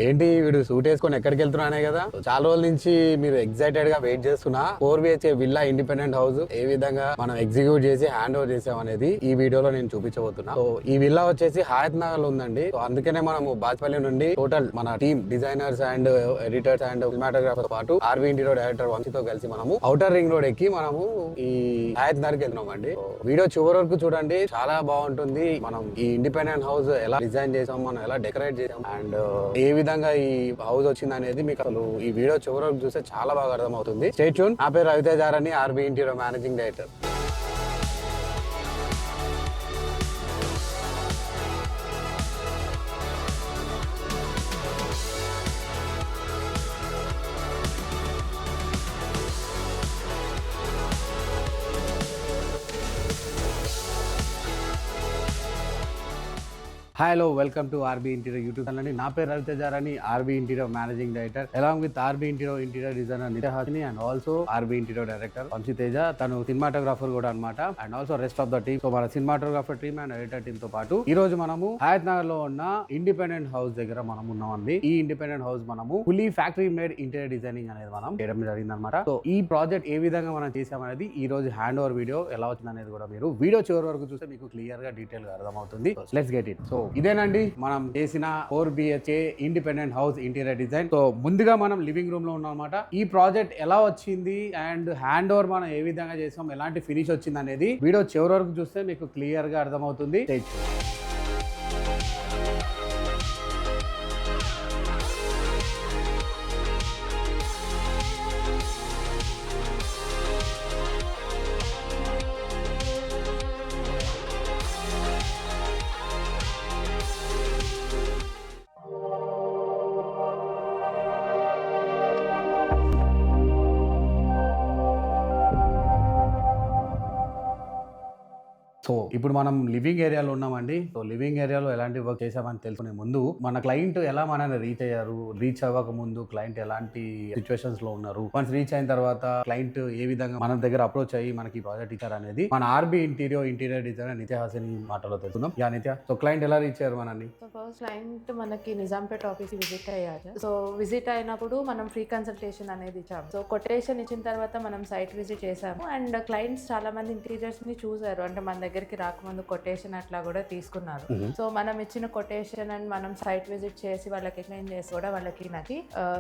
ఏంటి వీడు సూట్ వేసుకొని ఎక్కడికి వెళ్తున్నానే కదా. చాలా రోజుల నుంచి మీరు ఎక్సైటెడ్ గా వెయిట్ చేస్తున్నా 4BHK విల్లా ఇండిపెండెంట్ హౌస్ ఏ విధంగా మనం ఎగ్జిక్యూట్ చేసి హ్యాండ్ ఓవర్ చేసాం అనేది ఈ వీడియోలో నేను చూపించబోతున్నా. సో ఈ విల్లా వచ్చేసి హయత్ నగర్ లో ఉందండి. సో అందుకనే మనము బాచ్పల్లి నుండి టోటల్ మన team designers and editors and cinematographer పాటు ఆర్బీ ఇంటీరియర్ డైరెక్టర్ వంశీతో కలిసి మనము ఔటర్ రింగ్ రోడ్ ఎక్కి మనము ఈ హయత్ నగర్ కి వెళ్తున్నాం అండి. వీడియో చివరి వరకు చూడండి, చాలా బాగుంటుంది. మనం ఈ ఇండిపెండెంట్ హౌస్ ఎలా డిజైన్ చేసాం, మనం ఎలా డెకరేట్ చేసాం అండ్ ఏ విధంగా ఈ హౌస్ వచ్చింది అనేది మీకు అసలు ఈ వీడియో చివరి వరకు చూస్తే చాలా బాగా అర్థమవుతుంది. Stay tune. నా పేరు రవితేజ అని, RB interior managing director. Hello, welcome to RB interior YouTube channel అండి. నా పేరు రవితేజ అని, RB interior managing director, along with RB interior designer Nitya Hasini and also RB interior director Vamsi Teja. తను సినిమాటోగ్రాఫర్ కూడా అనమాట and also rest of the team. So మన cinematographer team and editor team తో పాటు ఈ రోజు మనము హయత్ నగర్ లో ఉన్న ఇండిపెండెంట్ హౌస్ దగ్గర మనం ఉన్నామండి. ఈ ఇండిపెండెంట్ హౌస్ మనము fully factory made interior designing అనేది మనం చేయడం జరిగింది అనమాట. సో ఈ ప్రాజెక్ట్ ఏ విధంగా మనం చేసామనేది ఈ రోజు హ్యాండ్ ఓవర్ వీడియో ఎలా వచ్చింది అనేది కూడా మీరు వీడియో చివరి వరకు చూస్తే మీకు క్లియర్ గా డీటెయిల్ గా అర్థమవుతుంది. Let's get it. సో ఇదేనండి మనం చేసిన 4BHK independent house interior design. So ముందుగా మనం లివింగ్ రూమ్ లో ఉన్నాం అనమాట. ఈ ప్రాజెక్ట్ ఎలా వచ్చింది అండ్ హ్యాండ్ ఓవర్ మనం ఏ విధంగా చేసాం, ఎలాంటి ఫినిష్ వచ్చింది అనేది వీడియో చివరి వరకు చూస్తే మీకు క్లియర్ గా అర్థమవుతుంది. సో ఇప్పుడు మనం లివింగ్ ఏరియాలో ఉన్నామండి. సో లివింగ్ ఏరియాలో ఎలాంటి వర్క్ చేసామని తెలుసుకునే ముందు మన క్లయింట్ ఎలా మనల్ని రీచ్ అయ్యారు, రీచ్ అవ్వక ముందు క్లయింట్ ఎలాంటి సిచ్యువేషన్స్ లో ఉన్నారు, వన్స్ రీచ్ అయిన తర్వాత క్లయింట్ ఏ విధంగా మన దగ్గర అప్రోచ్ అయ్యి మనకి ప్రాజెక్ట్ ఇచ్చారు అనేది మన RB interior designer Nitya Hasini మాటలో తెలుసుకుందాం. యా నిత్య, సో క్లయింట్ ఎలా రీచ్ అయ్యారు మనల్ని? సో ఫస్ట్ క్లయింట్ మనకి నిజాంపేట్ ఆఫీస్ విజిట్ అయ్యారు. సో విజిట్ అయినప్పుడు మనం ఫ్రీ కన్సల్టేషన్ అనేది ఇచ్చాము. సో కొటేషన్ ఇచ్చిన తర్వాత మనం సైట్ విజిట్ చేసాము అండ్ క్లయింట్స్ చాలా మంది ఇంటీరియర్స్ ని చూసారు. అంటే మన దగ్గరికి రాకముందు కొటేషన్ అట్లా కూడా తీసుకున్నారు. సో మనం ఇచ్చిన కొటేషన్ అండ్ మనం సైట్ విజిట్ చేసి వాళ్ళకి ఎక్స్ప్లెయిన్ చేసి కూడా వాళ్ళకి నచ్చి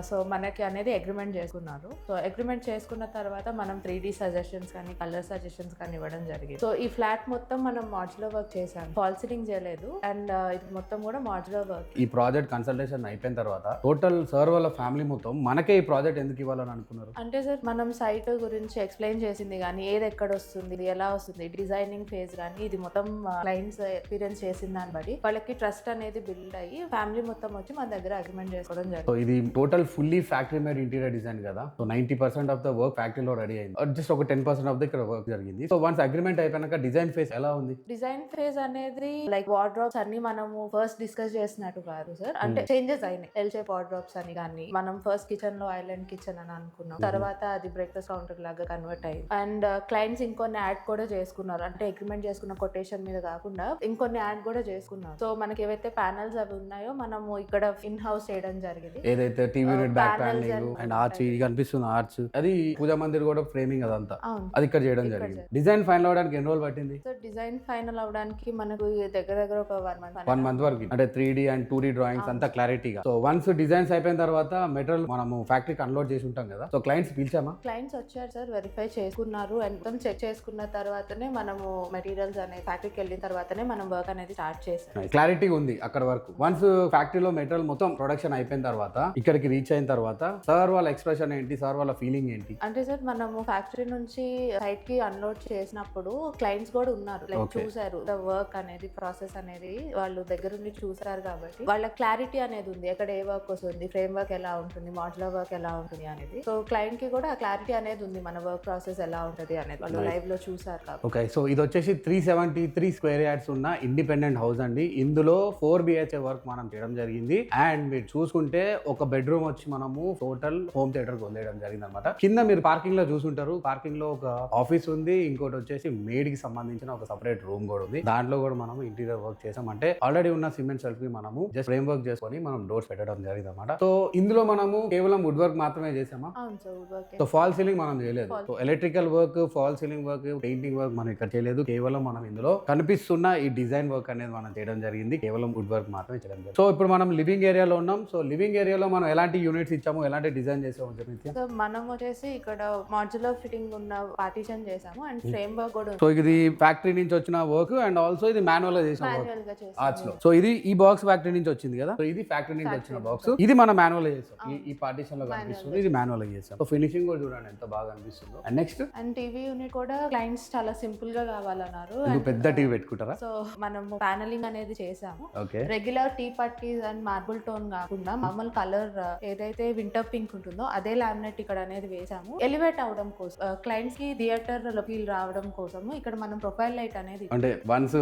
సో మనకి అనేది అగ్రిమెంట్ చేసుకున్నారు. సో అగ్రిమెంట్ చేసుకున్న తర్వాత మనం 3D సజెషన్స్ కానీ కలర్ సజెషన్స్ కానీ ఇవ్వడం జరిగింది. సో ఈ ఫ్లాట్ మొత్తం మనం మాడ్యులర్ వర్క్ చేసాం, ఫాల్ సీలింగ్ చేయలేదు అండ్ ఇది మొత్తం కూడా మాడ్యులర్ వర్క్. ఈ ప్రాజెక్ట్ కన్సల్టేషన్ అయిపోయిన తర్వాత టోటల్ సార్ వాళ్ళ ఫ్యామిలీ మొత్తం మనకే ఈ ప్రాజెక్ట్ ఎందుకు ఇవ్వాలని అనుకున్నారు? అంటే సార్ మనం సైట్ గురించి ఎక్స్ప్లెయిన్ చేసింది కానీ ఏది ఎక్కడ వస్తుంది, ఇది ఎలా వస్తుంది, డిజైనింగ్ ఫేజ్ కానీ ఇది మొత్తం క్లయింట్స్ ఎక్స్పీరియన్స్ చేసిన దాన్ని బట్టి వాళ్ళకి ట్రస్ట్ అనేది బిల్డ్ అయ్యి ఫ్యామిలీ మొత్తం వచ్చి మన దగ్గర అగ్రిమెంట్ చేసుకోవడం జరిగింది. సో ఇది total fully factory made interior design కదా. సో 90% ఆఫ్ ద వర్క్ ఫ్యాక్టరీలో రెడీ అయింది, జస్ట్ ఒక 10% ఆఫ్ ద ఇక్కడ వర్క్ జరిగింది. సో వన్స్ అగ్రిమెంట్ అయిపోయినాక డిజైన్ ఫేజ్ ఎలా ఉంది? డిజైన్ ఫేజ్ అనేది లైక్ వార్డ్రోబ్స్ అన్ని మనము ఫస్ట్ డిస్కస్ చేసినట్టు కాదు సార్. అంటే చేంజెస్ అయినాయి. ఎల్ షేప్ వార్డ్రోబ్స్ అని కానీ మనం ఫస్ట్ కిచెన్ లో ఐలాండ్ కిచెన్ అని అనుకున్నాం. తర్వాత అది బ్రేక్ఫాస్ట్ కౌంటర్ లాగా కన్వర్ట్ అయ్యింది అండ్ క్లయింట్స్ ఇంకొన్ని యాడ్ కూడా చేసుకున్నారు. అంటే అగ్రిమెంట్ చేసుకున్న కొటేషన్ మీద కాకుండా ఇంకొన్ని యాడ్ కూడా చేసుకున్నారు. సో మనకి ఏవైతే ప్యానల్స్ అవి ఉన్నాయో మనము ఇక్కడ ఇన్ హౌస్ చేయడం జరిగింది. ఏదైతే TV unit back panelling and arch కనిపిస్తుంది, ఆర్చ్ అది పూజా మందిర్ కూడా ఫ్రేమింగ్ అదంతా అది ఇక్కడ చేయడం జరిగింది. డిజైన్ ఫైనల్ అవడానికి ఎన్ని రోజులు పట్టింది? సో డిజైన్ ఫైనల్ అవడానికి మనకు దగ్గర ఒక 1 month వరకు, అంటే 3D అండ్ 2D డ్రాయింగ్స్ అంతా క్లారిటీగా. సో వన్స్ డిజైన్స్ అయిపోయిన తర్వాత మెటీరియల్ మనము ఫ్యాక్టరీకి అన్లోడ్ చేసి ఉంటాం కదా. సో క్లయింట్స్ పిలిచామా? క్లయింట్స్ వచ్చారు సార్, వెరిఫై చేసుకున్నారు అండ్ మొత్తం చెక్ చేసుకున్న తర్వాతనే మనము మెటీరియల్స్ అనేది ఫ్యాక్టరీకి వెళ్ళిన తర్వాతనే మనం వర్క్ అనేది స్టార్ట్ చేసాం. క్లారిటీ ఉంది అక్కడ వరకు. వన్స్ ఫ్యాక్టరీలో మెటీరియల్ మొత్తం ప్రొడక్షన్ అయిపోయిన తర్వాత ఇక్కడికి రీచ్ అయిన తర్వాత సార్ వాళ్ళ ఎక్స్ప్రెషన్ ఏంటి, సార్ వాళ్ళ ఫీలింగ్ ఏంటి? అంటే సార్ మనము ఫ్యాక్టరీ నుంచి సైట్ కి అన్లోడ్ చేసినప్పుడు క్లయింట్స్ కూడా ఉన్నారు, లైక్ చూసారు ద వర్క్ అనేది, ప్రాసెస్ అనేది వాళ్ళు దగ్గర నుండి చూసారు కాబట్టి వాళ్ళ క్లారిటీ అనేది ఉంది. ఎక్కడ ఏ వర్క్ వస్తుంది, ఫ్రేమ్ వర్క్ ఎలా ఉంటుంది, మాడ్యులర్ వర్క్ ఎలా ఉంటుంది అనేది. సో క్లయింట్ కి కూడా క్లారిటీ అనేది ఉంది మన వర్క్ ప్రాసెస్ ఎలా ఉంటుంది అనేది వాళ్ళు లైవ్ లో చూసారు కాబట్టి. ఓకే, సో ఇది వచ్చేసి 3 373 స్క్వేర్ యార్డ్స్ ఉన్న ఇండిపెండెంట్ హౌస్ అండి. ఇందులో 4 BHK వర్క్ మనం చేయడం జరిగింది. అండ్ మీరు చూసుకుంటే ఒక బెడ్రూమ్ వచ్చి మనము టోటల్ హోమ్ థియేటర్ వదిలేయడం జరిగింది అనమాట. కింద మీరు పార్కింగ్ లో చూసుంటారు, పార్కింగ్ లో ఒక ఆఫీస్ ఉంది, ఇంకోటి వచ్చేసి మేడ్ కి సంబంధించిన ఒక సెపరేట్ రూమ్ కూడా ఉంది. దాంట్లో కూడా మనం ఇంటీరియర్ వర్క్ చేసాం. అంటే ఆల్రెడీ ఉన్న సిమెంట్ సెల్ఫ్ కి మనము జస్ట్ ఫ్రేమ్ వర్క్ చేసుకొని మనం డోర్స్ పెట్టడం జరిగింది అనమాట. సో ఇందులో మనము కేవలం వుడ్ వర్క్ మాత్రమే చేసామా? సో ఫాల్ సీలింగ్ మనం చేయలేదు. So electrical work, fall ceiling work, painting work మనం ఇక్కడ చేయలేదు. కేవలం మనం ఇందులో కనిపిస్తున్న ఈ డిజైన్ వర్క్ అనేది మనం చేయడం జరిగింది. కేవలం వుడ్ వర్క్ మాత్రమే చేయడం జరిగింది. సో ఇప్పుడు మనం లివింగ్ ఏరియాలో ఉన్నాం. సో లివింగ్ ఏరియాలో మనం ఎలాంటి యూనిట్స్ ఇచ్చాము, ఎలాంటి డిజైన్ చేసాము? సో మనం వచ్చేసి ఇక్కడ మాడ్యులర్ ఫిట్టింగ్ ఉన్న పార్టీషన్ చేసాము అండ్ ఫ్రేమ్ వర్క్ కూడా. సో ఇది ఫ్యాక్టరీ నుంచి వచ్చిన వర్క్ అండ్ ఆల్సో ఇది మాన్యువల్ గా చేసిన వర్క్ ఆర్ట్స్ లో. సో ఇది ఈ బాక్స్ ఫ్యాక్టరీ నుంచి వచ్చింది కదా. సో ఇది ఫ్యాక్టరీ నుంచి వచ్చిన బాక్స్. ఇది మనం మాన్యువల్ గా చేసాం. ఈ పార్టీషన్ లో కనిపిస్తుంది, ఇది మాన్యువల్ గా చేసాం. సో ఫినిషింగ్ కూడా చూడండి ఎంత బాగా అనిపిస్తుందో. And next and TV unit కూడా క్లయింట్స్ చాలా సింపుల్ గా కావాలన్నారు. పెద్ద టీవీ పెట్టుకుంటారా? సో మనం ప్యానలింగ్ అనేది చేసాము. ఓకే. రెగ్యులర్ టీ పట్టీస్ అండ్ మార్బుల్ టోన్ కాకుండా మామూలు కలర్ ఏదైతే వింటర్ పింక్ ఉంటుందో అదే లామినేట్ ఇక్కడ అనేది వేసాము. ఎలివేట్ అవడం కోసం క్లయింట్స్ కి థియేటర్ ఫీల్ రావడం కోసము ఇక్కడ మనం ప్రొఫైల్ లైట్ అనేది, అంటే వన్స్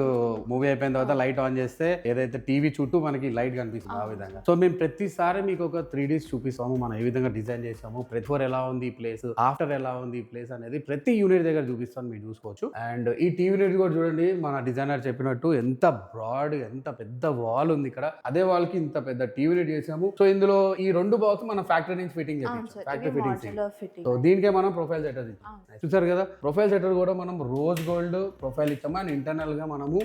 మూవీ అయిపోయిన తర్వాత లైట్ ఆన్ చేస్తే ఏదైతే టీవీ చుట్టూ మనకి లైట్ కనిపిస్తుంది ఆ విధంగా. సో మేము ప్రతిసారి మీకు ఒక 3D చూపిస్తాము, మనం ఏ విధంగా డిజైన్ చేసాము, బిఫోర్ ఎలా ఉంది ఈ ప్లేస్, ఆఫ్టర్ ఎలా ఉంది ఈ ప్లేస్ అనేది ప్రతి యూనిట్ దగ్గర చూపిస్తాను, మీరు చూసుకోవచ్చు. అండ్ ఈ టీవీ యూనిట్ కూడా చూడండి, మన డిజైనర్ చెప్పినట్టు ఎంత బ్రాడ్, ఎంత పెద్ద వాల్ ఉంది ఇక్కడ. అదే వాల్ కి ఇంత పెద్ద టీవీ యూనిట్ చేసాము. సో ఇందులో ఈ 2 బాక్స్ మన ఫ్యాక్టరీ నుంచి ఫిట్టింగ్ చేసాము. Factory fitting. సో దీనికే మనం ప్రొఫైల్ సెటర్ ఇచ్చాం. చూసారు కదా, ప్రొఫైల్ సెటర్ కూడా మనం రోజ్ గోల్డ్ ప్రొఫైల్ ఇచ్చాము. అండ్ ఇంటర్నల్ గా మనము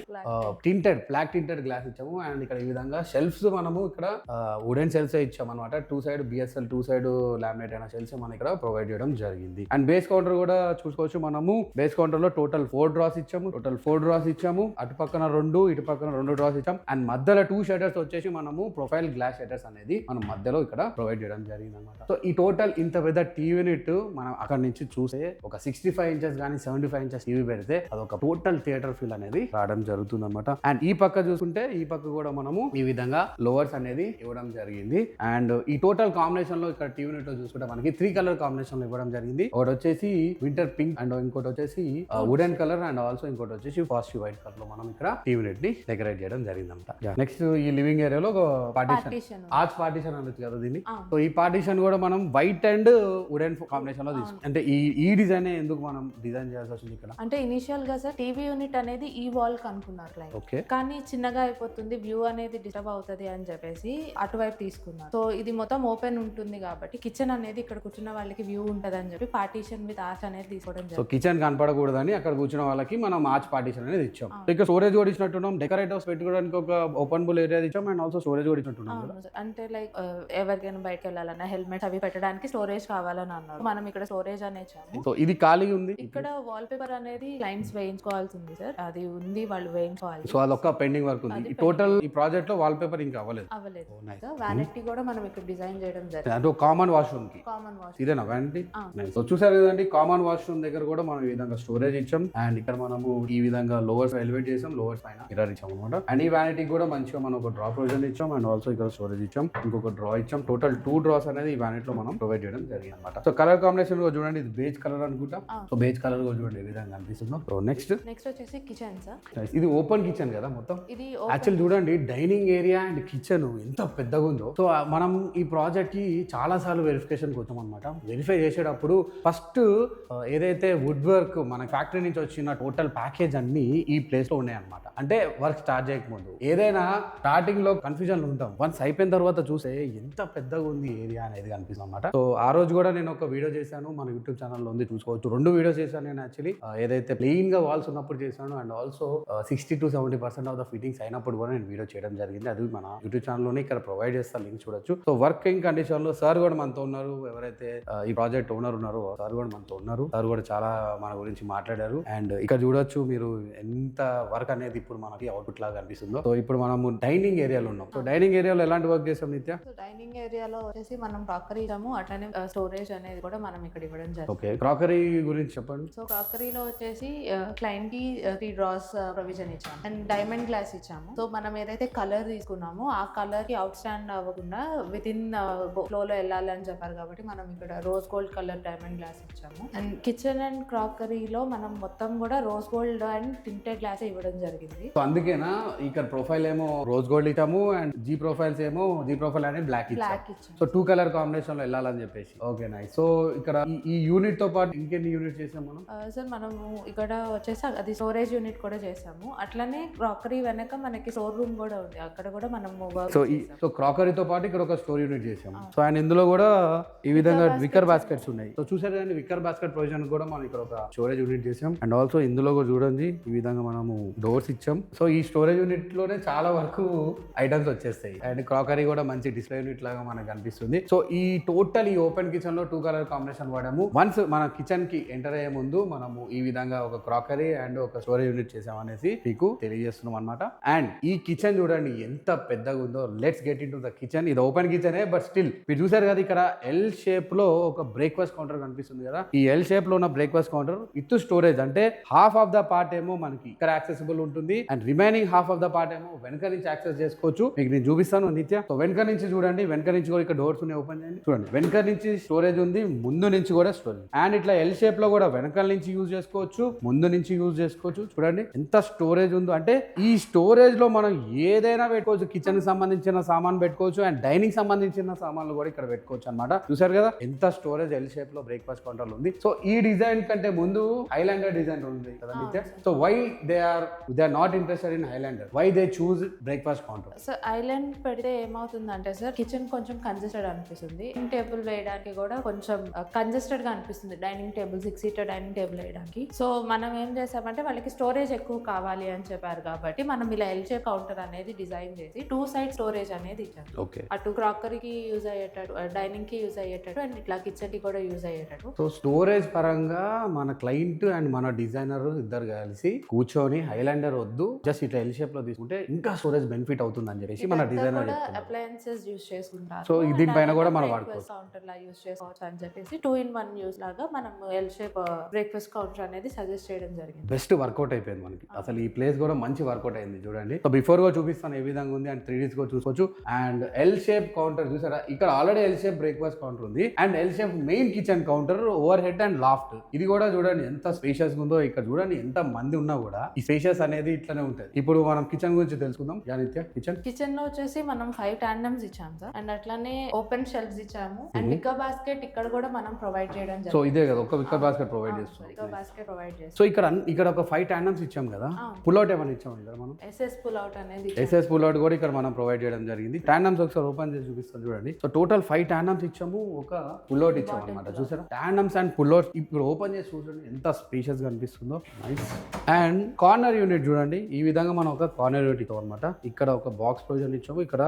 టింటెడ్ బ్లాక్ టింటెడ్ గ్లాస్ ఇచ్చాము. అండ్ ఇక్కడ ఈ విధంగా షెల్ఫ్స్ మనము ఇక్కడ వుడెన్ షెల్ఫ్స్ ఇచ్చాము అనమాట. 2 సైడ్ BSL 2 సైడ్ లామినేట్ అయిన షెల్ఫ్స్ మనం ఇక్కడ ప్రొవైడ్ చేయడం జరిగింది. అండ్ బేస్ కౌంటర్ కూడా చూసుకోవచ్చు. మనము బేస్ కౌంటర్ లో టోటల్ 4 డ్రాస్ ఇచ్చాము. అటు పక్కన 2, ఇటు పక్కన 2 డ్రాస్ ఇచ్చాము. అండ్ మధ్యలో 2 షటర్స్ వచ్చేసి మనము ప్రొఫైల్ గ్లాస్ షటర్స్ అనేది మనం మధ్యలో ఇక్కడ ప్రొవైడ్ చేయడం జరిగింది అనమాట. సో ఈ టోటల్ ఇంత పెద్ద టీవీ యూనిట్ మనం అక్కడ నుంచి చూసే ఒక 65 ఇంచెస్ కానీ 75 ఇంచెస్ టీవీ పెడితే అదొక టోటల్ థియేటర్ ఫీల్ అనేది రావడం జరుగుతుంది అనమాట. అండ్ ఈ పక్క చూసుకుంటే ఈ పక్క కూడా మనము ఈ విధంగా లోవర్స్ అనేది ఇవ్వడం జరిగింది. అండ్ ఈ టోటల్ కాంబినేషన్ లో ఇక్కడ టీవీ యూనిట్ లో చూసుకుంటే మనకి 3 కలర్ కాంబినేషన్ లో ఇవ్వడం జరిగింది. ఒకటి వచ్చేసి వింటర్ పింక్ అండ్ ఇంకోటి వచ్చేసి వుడెన్ కలర్ అండ్ ఆల్సో ఇంకోటి వచ్చేసి పాజిటివ్ వైట్ కలర్ లో మనం ఇక్కడ టీవీ యూనిట్ ని డెకరేట్ చేయడం జరిగింది అనమాట. నెక్స్ట్ ఈ లివింగ్ ఏరియాలో ఒక పార్టీషన్, ఆర్చ్ పార్టీషన్ అనొచ్చు కదా దీన్ని. సో ఈ పార్టీషన్ కూడా మనం వైట్ అండ్ వుడెన్ కాంబినేషన్ లో తీసుకున్నాం. అంటే ఈ డిజైన్ ఎందుకు మనం డిజైన్ చేయాల్సి వచ్చింది ఇక్కడ అంటే ఇనిషియల్ గా సార్ టీవీ యూనిట్ అనేది ఈ వాల్ కి అనుకున్నారు క్లయింట్. ఓకే. కానీ చిన్నగా అయిపోతుంది, వ్యూ అనేది డిస్టర్బ్ అవుతుంది అని చెప్పేసి అటువైపు తీసుకున్నారు. సో ఇది మొత్తం ఓపెన్ ఉంటుంది కాబట్టి కిచెన్ అనేది ఇక్కడ కూర్చున్న వాళ్ళకి వ్యూ ఉంటది అని చెప్పి పార్టీషన్ విత్ ఆర్చ్ అనేది తీసుకోవడం జరిగింది. సో కిచెన్ కనపడకూడదని అక్కడ కూర్చున్న వాళ్ళకి మనం ఆర్చ్ పార్టీషన్ అనేది ఇచ్చాం. ఇక్కడ స్టోరేజ్ కూడా ఇచ్చినట్టున్నాం. డెకరేటివ్స్ పెట్టుకోవడానికి ఒక ఓపెన్ బుల్ ఏరియా ఇచ్చాం. అండ్ ఆల్సో స్టోరేజ్ కూడా ఇచ్చినట్టున్నాం. అంటే లైక్ ఎవరికైనా బయటకు వెళ్ళాలన్నా హెల్మెట్ అవి పెట్టడానికి స్టోరేజ్ కావాలని అన్నారు. మనం ఇక్కడ స్టోరేజ్ అనేది ఇచ్చాము. సో ఇది ఖాళీగా ఉంది. ఇక్కడ వాల్ పేపర్ అనేది క్లయింట్స్ వేయించుకోవాల్సి ఉంది సార్, అది ఉంది, వాళ్ళు వేయించుకోవాలి. సో అదొక పెండింగ్ వర్క్ ఉంది. టోటల్ ఈ ప్రాజెక్ట్ లో వాల్ పేపర్ ఇంకా అవ్వలేదు. వ్యానిటీ కూడా మనం ఇక్కడ డిజైన్ చేయడం జరిగింది. అంటే కామన్ వాష్రూమ్ కి ఇదేనా వ్యానిటీ? సో చూసారు కదండి, కామన్ వాష్రూమ్ దగ్గర కూడా మనం ఈ విధంగా స్టోరేజ్ ఇచ్చాం. అండ్ ఇక్కడ మనము ఈ విధంగా లోవర్స్ ఎలివేట్ చేసాం, లోవర్స్ పైన మిర్రర్ ఇచ్చాం అనమాట. అండ్ ఈ వ్యానిటీ కూడా మంచిగా మనం ఒక డ్రా ప్రొవిజన్ ఇచ్చాం. అండ్ ఆల్సో ఇక్కడ స్టోరేజ్ ఇచ్చాం, ఇంకొక డ్రా ఇచ్చాం. టోటల్ 2 డ్రాస్ అనేది ఈ వ్యానిటీ లో మనం ప్రొవైడ్ చేయడం జరిగింది అనమాట. సో కలర్ కాంబినేషన్ కూడా చూడండి, ఇది బేజ్ కలర్ అనుకుంటా. సో బేజ్ కలర్ కూడా చూడండి ఏ విధంగా అనిపిస్తుందో. సో నెక్స్ట్ వచ్చేసి కిచెన్ సార్. ఇది ఓపెన్ కిచెన్ కదా మొత్తం. ఇది యాక్చువల్ చూడండి, డైనింగ్ ఏరియా అండ్ కిచెన్ ఎంత పెద్దగా ఉందో. సో మనం ఈ ప్రాజెక్ట్ కి చాలా సార్లు వెరిఫికేషన్ వచ్చాం అనమాట. వెరిఫై చేసేటప్పుడు ఫస్ట్ ఏదైతే వుడ్ వర్క్ మన ఫ్యాక్టరీ నుంచి వచ్చిన టోటల్ ప్యాకేజ్ అన్ని ఈ ప్లేస్ లో ఉన్నాయి అనమాట. అంటే వర్క్ స్టార్ట్ చేయకముందు ఏదైనా స్టార్టింగ్ లో కన్ఫ్యూజన్ ఉంటాం, వన్స్ అయిపోయిన తర్వాత చూసే ఎంత పెద్దగా ఉంది ఏరియా అనేది కనిపిస్తుంది అనమాట. సో ఆ రోజు కూడా నేను ఒక వీడియో చేశాను, మన యూట్యూబ్ ఛానల్ లో ఉంది, చూసుకోవచ్చు. 2 వీడియోస్ చేశాను నేను యాక్చువల్లీ. ఏదైతే ప్లెయిన్ గా వాల్స్ ఉన్నప్పుడు చేశాను and also 60 to 70% of the fittings అయినప్పుడు కూడా నేను వీడియో చేయడం జరిగింది. అది మన యూట్యూబ్ ఛానల్ లోనే ఇక్కడ ప్రొవైడ్ చేస్తాను, లింక్ చూడొచ్చు. సో వర్కింగ్ కండిషన్ లో సార్ కూడా మనతో ఉన్నారు. ఎవరైతే ఈ ప్రాజెక్ట్ ఓనర్ ఉన్నారో సార్ కూడా మనతో ఉన్నారు. సార్ కూడా చాలా మన గురించి మాట్లాడారు. అండ్ ఇక్కడ చూడొచ్చు మీరు ఎంత వర్క్ అనేది ఇప్పుడు మనకి అవుట్పుట్ లాగా కనిపిస్తుందో. సో ఇప్పుడు మనము డైనింగ్ ఏరియాలో ఉన్నాం. సో డైనింగ్ ఏరియాలో ఎలాంటి వర్క్ చేస్తాం నిత్య? సో డైనింగ్ ఏరియాలో వచ్చేసి మనం క్రాకరీ ఇచ్చాము, అట్లానే స్టోరేజ్ అనేది కూడా మనం ఇక్కడ ఇవ్వడం జరిగింది. ఓకే, క్రాకరీ గురించి చెప్పండి. సో క్రాకరీలో వచ్చేసి క్లయింట్ కి 3 డ్రాస్ ప్రొవిజన్ ఇచ్చాము అండ్ డైమండ్ గ్లాస్ ఇచ్చాము. సో మనం ఏదైతే కలర్ తీసుకున్నామో ఆ కలర్ కి అవుట్ స్టాండ్ అవ్వకుండా విత్ ఇన్ ఫ్లో లో వెళ్ళాలని చెప్పారు కాబట్టి మనం ఇక్కడ rose gold colour diamond glass ఇచ్చాము. అండ్ కిచెన్ అండ్ క్రాకరీలో మనం మొత్తం కూడా rose gold gold and tinted glass ఇవ్వడం జరిగింది. సో అందుకేనా ఇక్కడ ప్రొఫైల్ ఏమో రోజ్ గోల్డ్ ఇచ్చాము అండ్ జీ ప్రొఫైల్స్ ఏమో జీ ప్రొఫైల్ అనేది బ్లాక్ బ్లాక్ ఇచ్చాము. సో 2 కలర్ కాంబినేషన్ లో వెళ్ళాలని చెప్పేసి. Okay nice. సో ఇక్కడ ఈ యూనిట్ తో పాటు ఇంకెన్ని యూనిట్ చేసాం మనం? సార్ మనము ఇక్కడ వచ్చేసి అది స్టోరేజ్ యూనిట్ కూడా చేసాము. అట్లనే క్రాకరీ వెనక మనకి స్టోర్ రూమ్ కూడా ఉంది, అక్కడ కూడా మనము సో క్రాకరీతో పాటు ఇక్కడ ఒక స్టోర్ యూనిట్ చేసాము. సో అండ్ ఇందులో కూడా ఈ విధంగా విక్కర్ బాస్కెట్స్ ఉన్నాయి. సో చూసారు కానీ విక్కర్ బాస్కెట్ ప్రొవిజన్ కూడా మనం ఇక్కడ ఒక స్టోరేజ్ యూనిట్ చేసాం. అండ్ ఆల్సో ఇందులో కూడా చూడండి ఈ విధంగా మనము డోర్స్ ఇచ్చాం. సో ఈ స్టోరేజ్ యూనిట్ లోనే చాలా వరకు ఐటమ్స్ వచ్చేస్తాయి. అండ్ క్రాకరీ కూడా మంచి డిస్ప్లే యూనిట్ లాగా మనకు కనిపిస్తుంది. సో ఈ టోటల్ ఈ ఓపెన్ కిచెన్ లో 2 కలర్ కాంబినేషన్ వాడాము. వన్స్ మన కిచెన్ కి ఎంటర్ అయ్యే ముందు మనము ఈ విధంగా ఒక క్రాకరీ అండ్ ఒక స్టోరేజ్ యూనిట్ చేసాం అనేసి మీకు తెలియజేస్తున్నాం అనమాట. అండ్ ఈ కిచెన్ చూడండి ఎంత పెద్దగా ఉందో. Let's get in to the kitchen. ఇది ఓపెన్ కిచెనే బట్ స్టిల్ మీరు చూసారు కదా ఇక్కడ ఎల్ షేప్ లో ఒక బ్రేక్ఫాస్ట్ కౌంటర్ కనిపిస్తుంది కదా. ఈ ఎల్ షేప్ లో ఉన్న బ్రేక్ఫాస్ట్ కౌంటర్ విత్ స్టోరేజ్, అంటే హాఫ్ ఆఫ్ ద పార్ట్ ఏమో మనకి ఇక్కడ యాక్సెసిబుల్ ఉంటుంది and remaining half of the part ఏమో వెనక నుంచి యాక్సెస్ చేసుకోవచ్చు. మీకు నేను చూపిస్తాను నిత్య. సో వెనక నుంచి చూడండి, వెనక నుంచి కూడా ఇక్కడ డోర్స్ ఉన్నాయి, ఓపెన్ చేయండి చూడండి. వెనక నుంచి స్టోరేజ్ ఉంది, ముందు నుంచి కూడా స్టోరేజ్. అండ్ ఇట్లా ఎల్ షేప్ లో కూడా వెనకాల నుంచి యూజ్ చేసుకోవచ్చు, ముందు నుంచి యూజ్ చేసుకోవచ్చు. చూడండి ఎంత స్టోరేజ్ ఉందో. అంటే ఈ స్టోరేజ్ లో మనం ఏదైనా పెట్టుకోవచ్చు. కిచెన్ కి సంబంధించిన సామాన్ పెట్టుకోవచ్చు అండ్ డైనింగ్ సంబంధించిన సామాన్లు కూడా ఇక్కడ పెట్టుకోవచ్చు అనమాట. చూసారు కదా ఎంత స్టోరేజ్ ఎల్ షేప్ లో బ్రేక్ఫాస్ట్ కౌంటర్ ఉంది. సో ఈ డిజైన్ కంటే ముందు హైలాండర్ డిజైన్ ఉంది కదా Nitya. So why they are not interested in highlander, why they choose breakfast counter? So island పెడితే ఏమవుతుందంటే సార్ కిచెన్ కొంచెం కంజెస్టెడ్ అనిపిస్తుంది. డైనింగ్ టేబుల్ వేయడానికి కూడా కొంచెం కంజెస్టెడ్ గా అనిపిస్తుంది. Dining table 6 seater dining table వేయడానికి. సో మనం ఏం చేసామంటే వాళ్ళకి స్టోరేజ్ ఎక్కువ కావాలి అని చెప్పారు కాబట్టి మనం ఇలా ఎల్ షేప్ కౌంటర్ అనేది డిజైన్ చేసి 2 సైడ్ స్టోరేజ్ అనేది ఇచ్చాము. ఓకే. అటు క్రాకరీకి యూజ్ అయ్యేటట్టు, డైనింగ్ కి యూజ్ అయ్యేటట్టు అండ్ ఇట్లా కిచెన్ కి కూడా యూజ్ అయ్యేటట్టు. సో స్టోరేజ్ పరంగా మన క్లయింట్ అండ్ మన డిజైనర్ ఇద్దరు కలిసి కూర్చొని హైలాండర్ వద్దు, జస్ట్ ఇట్లా ఎల్ షేప్ లో తీసుకుంటే ఇంకా స్టోరేజ్ బెనిఫిట్ అవుతుంది అని చెప్పేసి మన డిజైనర్ చెప్తున్నారు. అప్లయన్సెస్ యూజ్ చేసుకుంటారు. సో దీనిపైన కూడా మనం వాడుకోవచ్చు, కౌంటర్ లా యూజ్ చేసుకోవచ్చు అని చెప్పేసి 2-in-1 యూజ్ లాగా మనం ఎల్ షేప్ బ్రేక్ఫాస్ట్ కౌంటర్ అనేది సజెస్ట్ చేయడం జరిగింది. బెస్ట్ వర్కౌట్ అయిపోయింది మనకి. అసలు ఈ ప్లేస్ కూడా మంచి వర్కౌట్ అయింది చూడండి. సో బిఫోర్ గా చూపిస్తాను ఏ విధంగా ఉంది అండ్ 3Ds కూడా చూసుకోవచ్చు. అండ్ ఎల్ షేప్ కౌంటర్ చూసారా, ఇక్కడ already L shape breakfast counter ఉంది and L shape main kitchen counter, overhead and loft. ఇది కూడా చూడండి ఎంత స్పేషియస్ ఉందో. ఇక్కడ చూడండి ఎంత మంది ఉన్నా కూడా ఈ స్పేషియస్ అనేది ఇట్లానే ఉంటుంది. ఇప్పుడు మనం కిచెన్ గురించి తెలుసుకుందాం. జానిత్య, కిచెన్ లో వచ్చేసి మనం 5 ట్యాండమ్స్ ఇచ్చాము సార్ అండ్ అట్లానే ఓపెన్ షెల్ఫ్స్ ఇచ్చాము అండ్ విక్కర్ బాస్కెట్ ఇక్కడ కూడా మనం ప్రొవైడ్ చేయడం జరిగింది. సో ఇదే కదా ఒక విక్కర్ బాస్కెట్ ప్రొవైడ్ చేస్తాం. విక్కర్ బాస్కెట్ ప్రొవైడ్ చేస్తాం. సో ఇక్కడ ఒక 5 ట్యాండమ్స్ ఇచ్చాం కదా. పుల్అవుట్ ఏమైనా ఇచ్చాము ఇక్కడ మనం? ఎస్ఎస్ పుల్అవుట్ అనేది పుల్అవుట్ కూడా ఇక్కడ మనం ప్రొవైడ్ చేయడం జరిగింది. ట్యాండమ్స్ ఒకసారి ఓపెన్ చేసి చూపిస్తాం చూడండి. సో టోటల్ 5 ట్యాండమ్స్ ఇచ్చాము, ఒక పుల్అవుట్ ఇచ్చాము అనమాట. చూసారా ట్యాండమ్స్ అండ్ పుల్అవుట్ ఇప్పుడు ఓపెన్ చేసి చూడండి ఎంత స్పేషియస్ గా అనిపిస్తుందో. నైస్. అండ్ కార్నర్ యూనిట్ చూడండి, ఈ విధంగా మనం ఒక కార్నర్ యూనిట్ ఇచ్చాం అనమాట. ఇక్కడ ఒక బాక్స్ ప్రొవిజన్ ఇచ్చాము, ఇక్కడ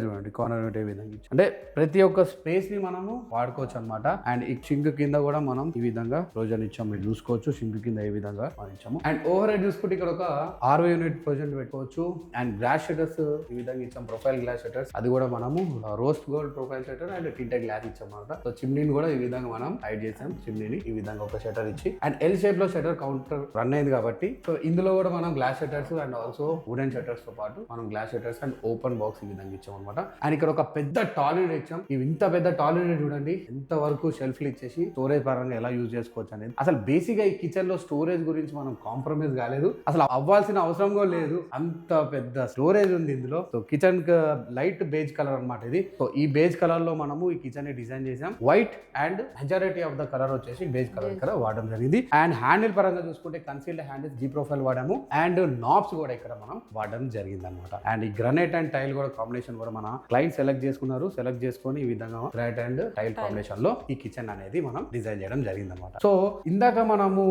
చూడండి కార్నర్ యూనిట్ ఏ విధంగా ఇచ్చాము. అంటే ప్రతి ఒక్క స్పేస్ ని మనము వాడుకోవచ్చు అనమాట. అండ్ ఈ సింక్ కింద కూడా మనం ఈ విధంగా ప్రొవిజన్ ఇచ్చాము, మీరు చూసుకోవచ్చు సింక్ కింద ఏ విధంగా మనం ఇచ్చాము. అండ్ ఓవర్ హెడ్ చూసుకుంటే ఇక్కడ ఒక 6 యూనిట్ ప్రొవిజన్ పెట్టుకోవచ్చు. అండ్ గ్లాస్ షట్టర్స్ ఈ విధంగా ఇచ్చాం, ప్రొఫైల్ గ్లాస్ షట్టర్స్. అది కూడా మనము roast gold profile shutter and tinted glass ఇచ్చాం అనమాట. సో చిమ్నీని కూడా ఈ విధంగా మనం హైడ్ చేసాం. చిమ్నీని ఈ విధంగా ఒక షట్టర్ ఇచ్చి అండ్ ఎల్ షేప్ లో షట్టర్ కౌంటర్ రన్ అయింది కాబట్టి సో ఇందులో కూడా మనం glass shutters and also wooden shutters తో పాటు మనం glass shutters and open box ఈ విధంగా ఇచ్చాం అనమాట. అండ్ ఇక్కడ ఒక పెద్ద టాయిలెట్ ఇచ్చాం. ఇవి ఇంత పెద్ద టాయిలెట్ చూడండి ఎంత వరకు షెల్ఫ్లు ఇచ్చేసి స్టోరేజ్ పరంగా ఎలా యూజ్ చేసుకోవచ్చు అనేది. అసలు బేసిక్ గా ఈ కిచెన్ లో స్టోరేజ్ గురించి మనం కాంప్రమైజ్ కాలేదు, అసలు అవ్వాల్సిన అవసరం కూడా లేదు. అంత పెద్ద స్టోరేజ్ ఉంది ఇందులో. So kitchen light beige colour అనమాట ఇది. సో ఈ బేజ్ కలర్ లో మనము ఈ కిచెన్ ని డిజైన్ చేసాం. White and majority of the colour వచ్చేసి బేజ్ కలర్ ఇక్కడ వాడడం జరిగింది. అండ్ హ్యాండిల్ పరంగా చూసుకుంటే కన్సీల్డ్ హ్యాండిల్స్ జీ ప్రొఫైల్ వాడాము అండ్ నాబ్స్ కూడా ఇక్కడ మనం వాడడం జరిగింది అనమాట. అండ్ ఈ గ్రనైట్ అండ్ టైల్ కూడా కాంబినేషన్ కూడా మన క్లయింట్ సెలెక్ట్ చేసుకున్నారు. సెలెక్ట్ చేసుకొని ఈ విధంగా గ్రానైట్ అండ్ టైల్ కాంబినేషన్ లో ఈ కిచెన్ అనేది మనం డిజైన్ చేయడం జరిగింది అనమాట. సో ఇందాక మనము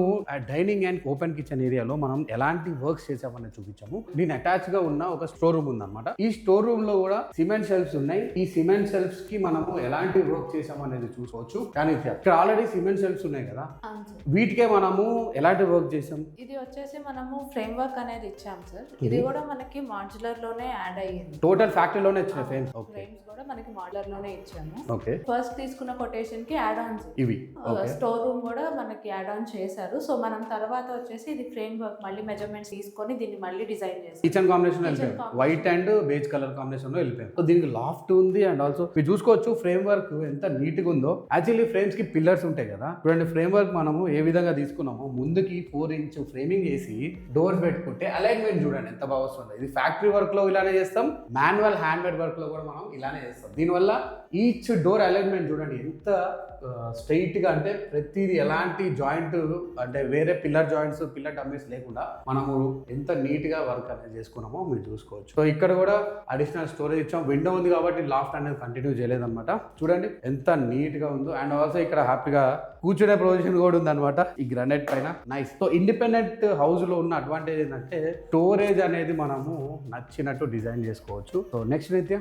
డైనింగ్ అండ్ ఓపెన్ కిచెన్ ఏరియాలో మనం ఎలాంటి వర్క్స్ చేసామని చూపించాము. దీని అటాచ్ గా ఉన్న ఒక స్టోర్ రూమ్ ఉందన్నమాట. ఈ స్టోర్ రూమ్ లో కూడా సిమెంట్ షెల్ఫ్స్ ఉన్నాయి. ఈ సిమెంట్ షెల్ఫ్స్ కి మనము ఎలాంటి వర్క్ చేసాము అనేది చూసుకోవచ్చు. కానీ ఇక్కడ ఆల్రెడీ సిమెంట్ షెల్ఫ్స్ ఉన్నాయి కదా, వీటికే మనము ఎలాంటి వర్క్ చేసాం? ఇది వచ్చేసి మనము ఫ్రేమ్ వర్క్ అనేది ఇచ్చాం సార్. ఇది కూడా మనకి మాడ్యులర్ లోనే యాడ్ అయ్యింది. టోటల్ ఫ్యాక్టరీలోనే ఇచ్చిన ఫ్రేమ్స్. ఫ్రేమ్స్ కూడా మనకి మాడ్యులర్ లోనే ఇచ్చాము. ఓకే. ఫస్ట్ తీసుకున్న కొటేషన్ కి యాడ్ ఆన్స్ ఇవి స్టోర్ రూమ్ కూడా మనకి యాడ్ ఆన్ చేశారు. సో మనం తర్వాత వచ్చేసి ఇది ఫ్రేమ్ వర్క్ మళ్ళీ మెజర్మెంట్స్ తీసుకొని దీన్ని మళ్ళీ డిజైన్ చేస్తాం. కిచెన్ కాంబినేషన్ వెళ్ళిపోయాం, white and beige colour combination లో వెళ్ళిపోయాం. సో దీనికి లాఫ్ట్ ఉంది అండ్ ఆల్సో మీరు చూసుకోవచ్చు ఫ్రేమ్ వర్క్ ఎంత నీట్ గా ఉందో. యాక్చువల్లీ ఫ్రేమ్స్ కి పిల్లర్స్ ఉంటాయి కదా, చూడండి ఫ్రేమ్ వర్క్ మనము ఏ విధంగా తీసుకున్నామో ముందుకి 4 ఇంచ్ ఫ్రేమింగ్ చేసి డోర్స్ పెట్టుకుంటే అలైన్మెంట్ చూడండి ఎంత బాగా వస్తుందో. ఇది ఫ్యాక్టరీ వర్క్ లో ఇలానే చేస్తాం, మాన్యువల్ హ్యాండ్ మేడ్ వర్క్ లో కూడా మనం ఇలానే చేస్తాం. దీనివల్ల ఈచ్ డోర్ అలైన్మెంట్ చూడండి ఎంత స్ట్రైట్ గా, అంటే ప్రతిది ఎలాంటి జాయింట్ అంటే వేరే పిల్లర్ జాయింట్స్ పిల్లర్ డమ్మీస్ లేకుండా మనము ఎంత నీట్ గా వర్క్ అనేది చేసుకున్నామో మీరు చూసుకోవచ్చు. సో ఇక్కడ కూడా అడిషనల్ స్టోరేజ్ ఇచ్చాం. విండో ఉంది కాబట్టి లాఫ్ట్ అనేది కంటిన్యూ చేయలేదన్నమాట. చూడండి ఎంత నీట్ గా ఉందో. అండ్ ఆల్సో ఇక్కడ హ్యాపీగా కూర్చునే పొజిషన్ కూడా ఉంది అనమాట ఈ గ్రానైట్ పైన. నైస్. సో ఇండిపెండెంట్ హౌస్ లో ఉన్న అడ్వాంటేజ్ ఏంటంటే స్టోరేజ్ అనేది మనము నచ్చినట్టు డిజైన్ చేసుకోవచ్చు. సో నెక్స్ట్ నిత్య,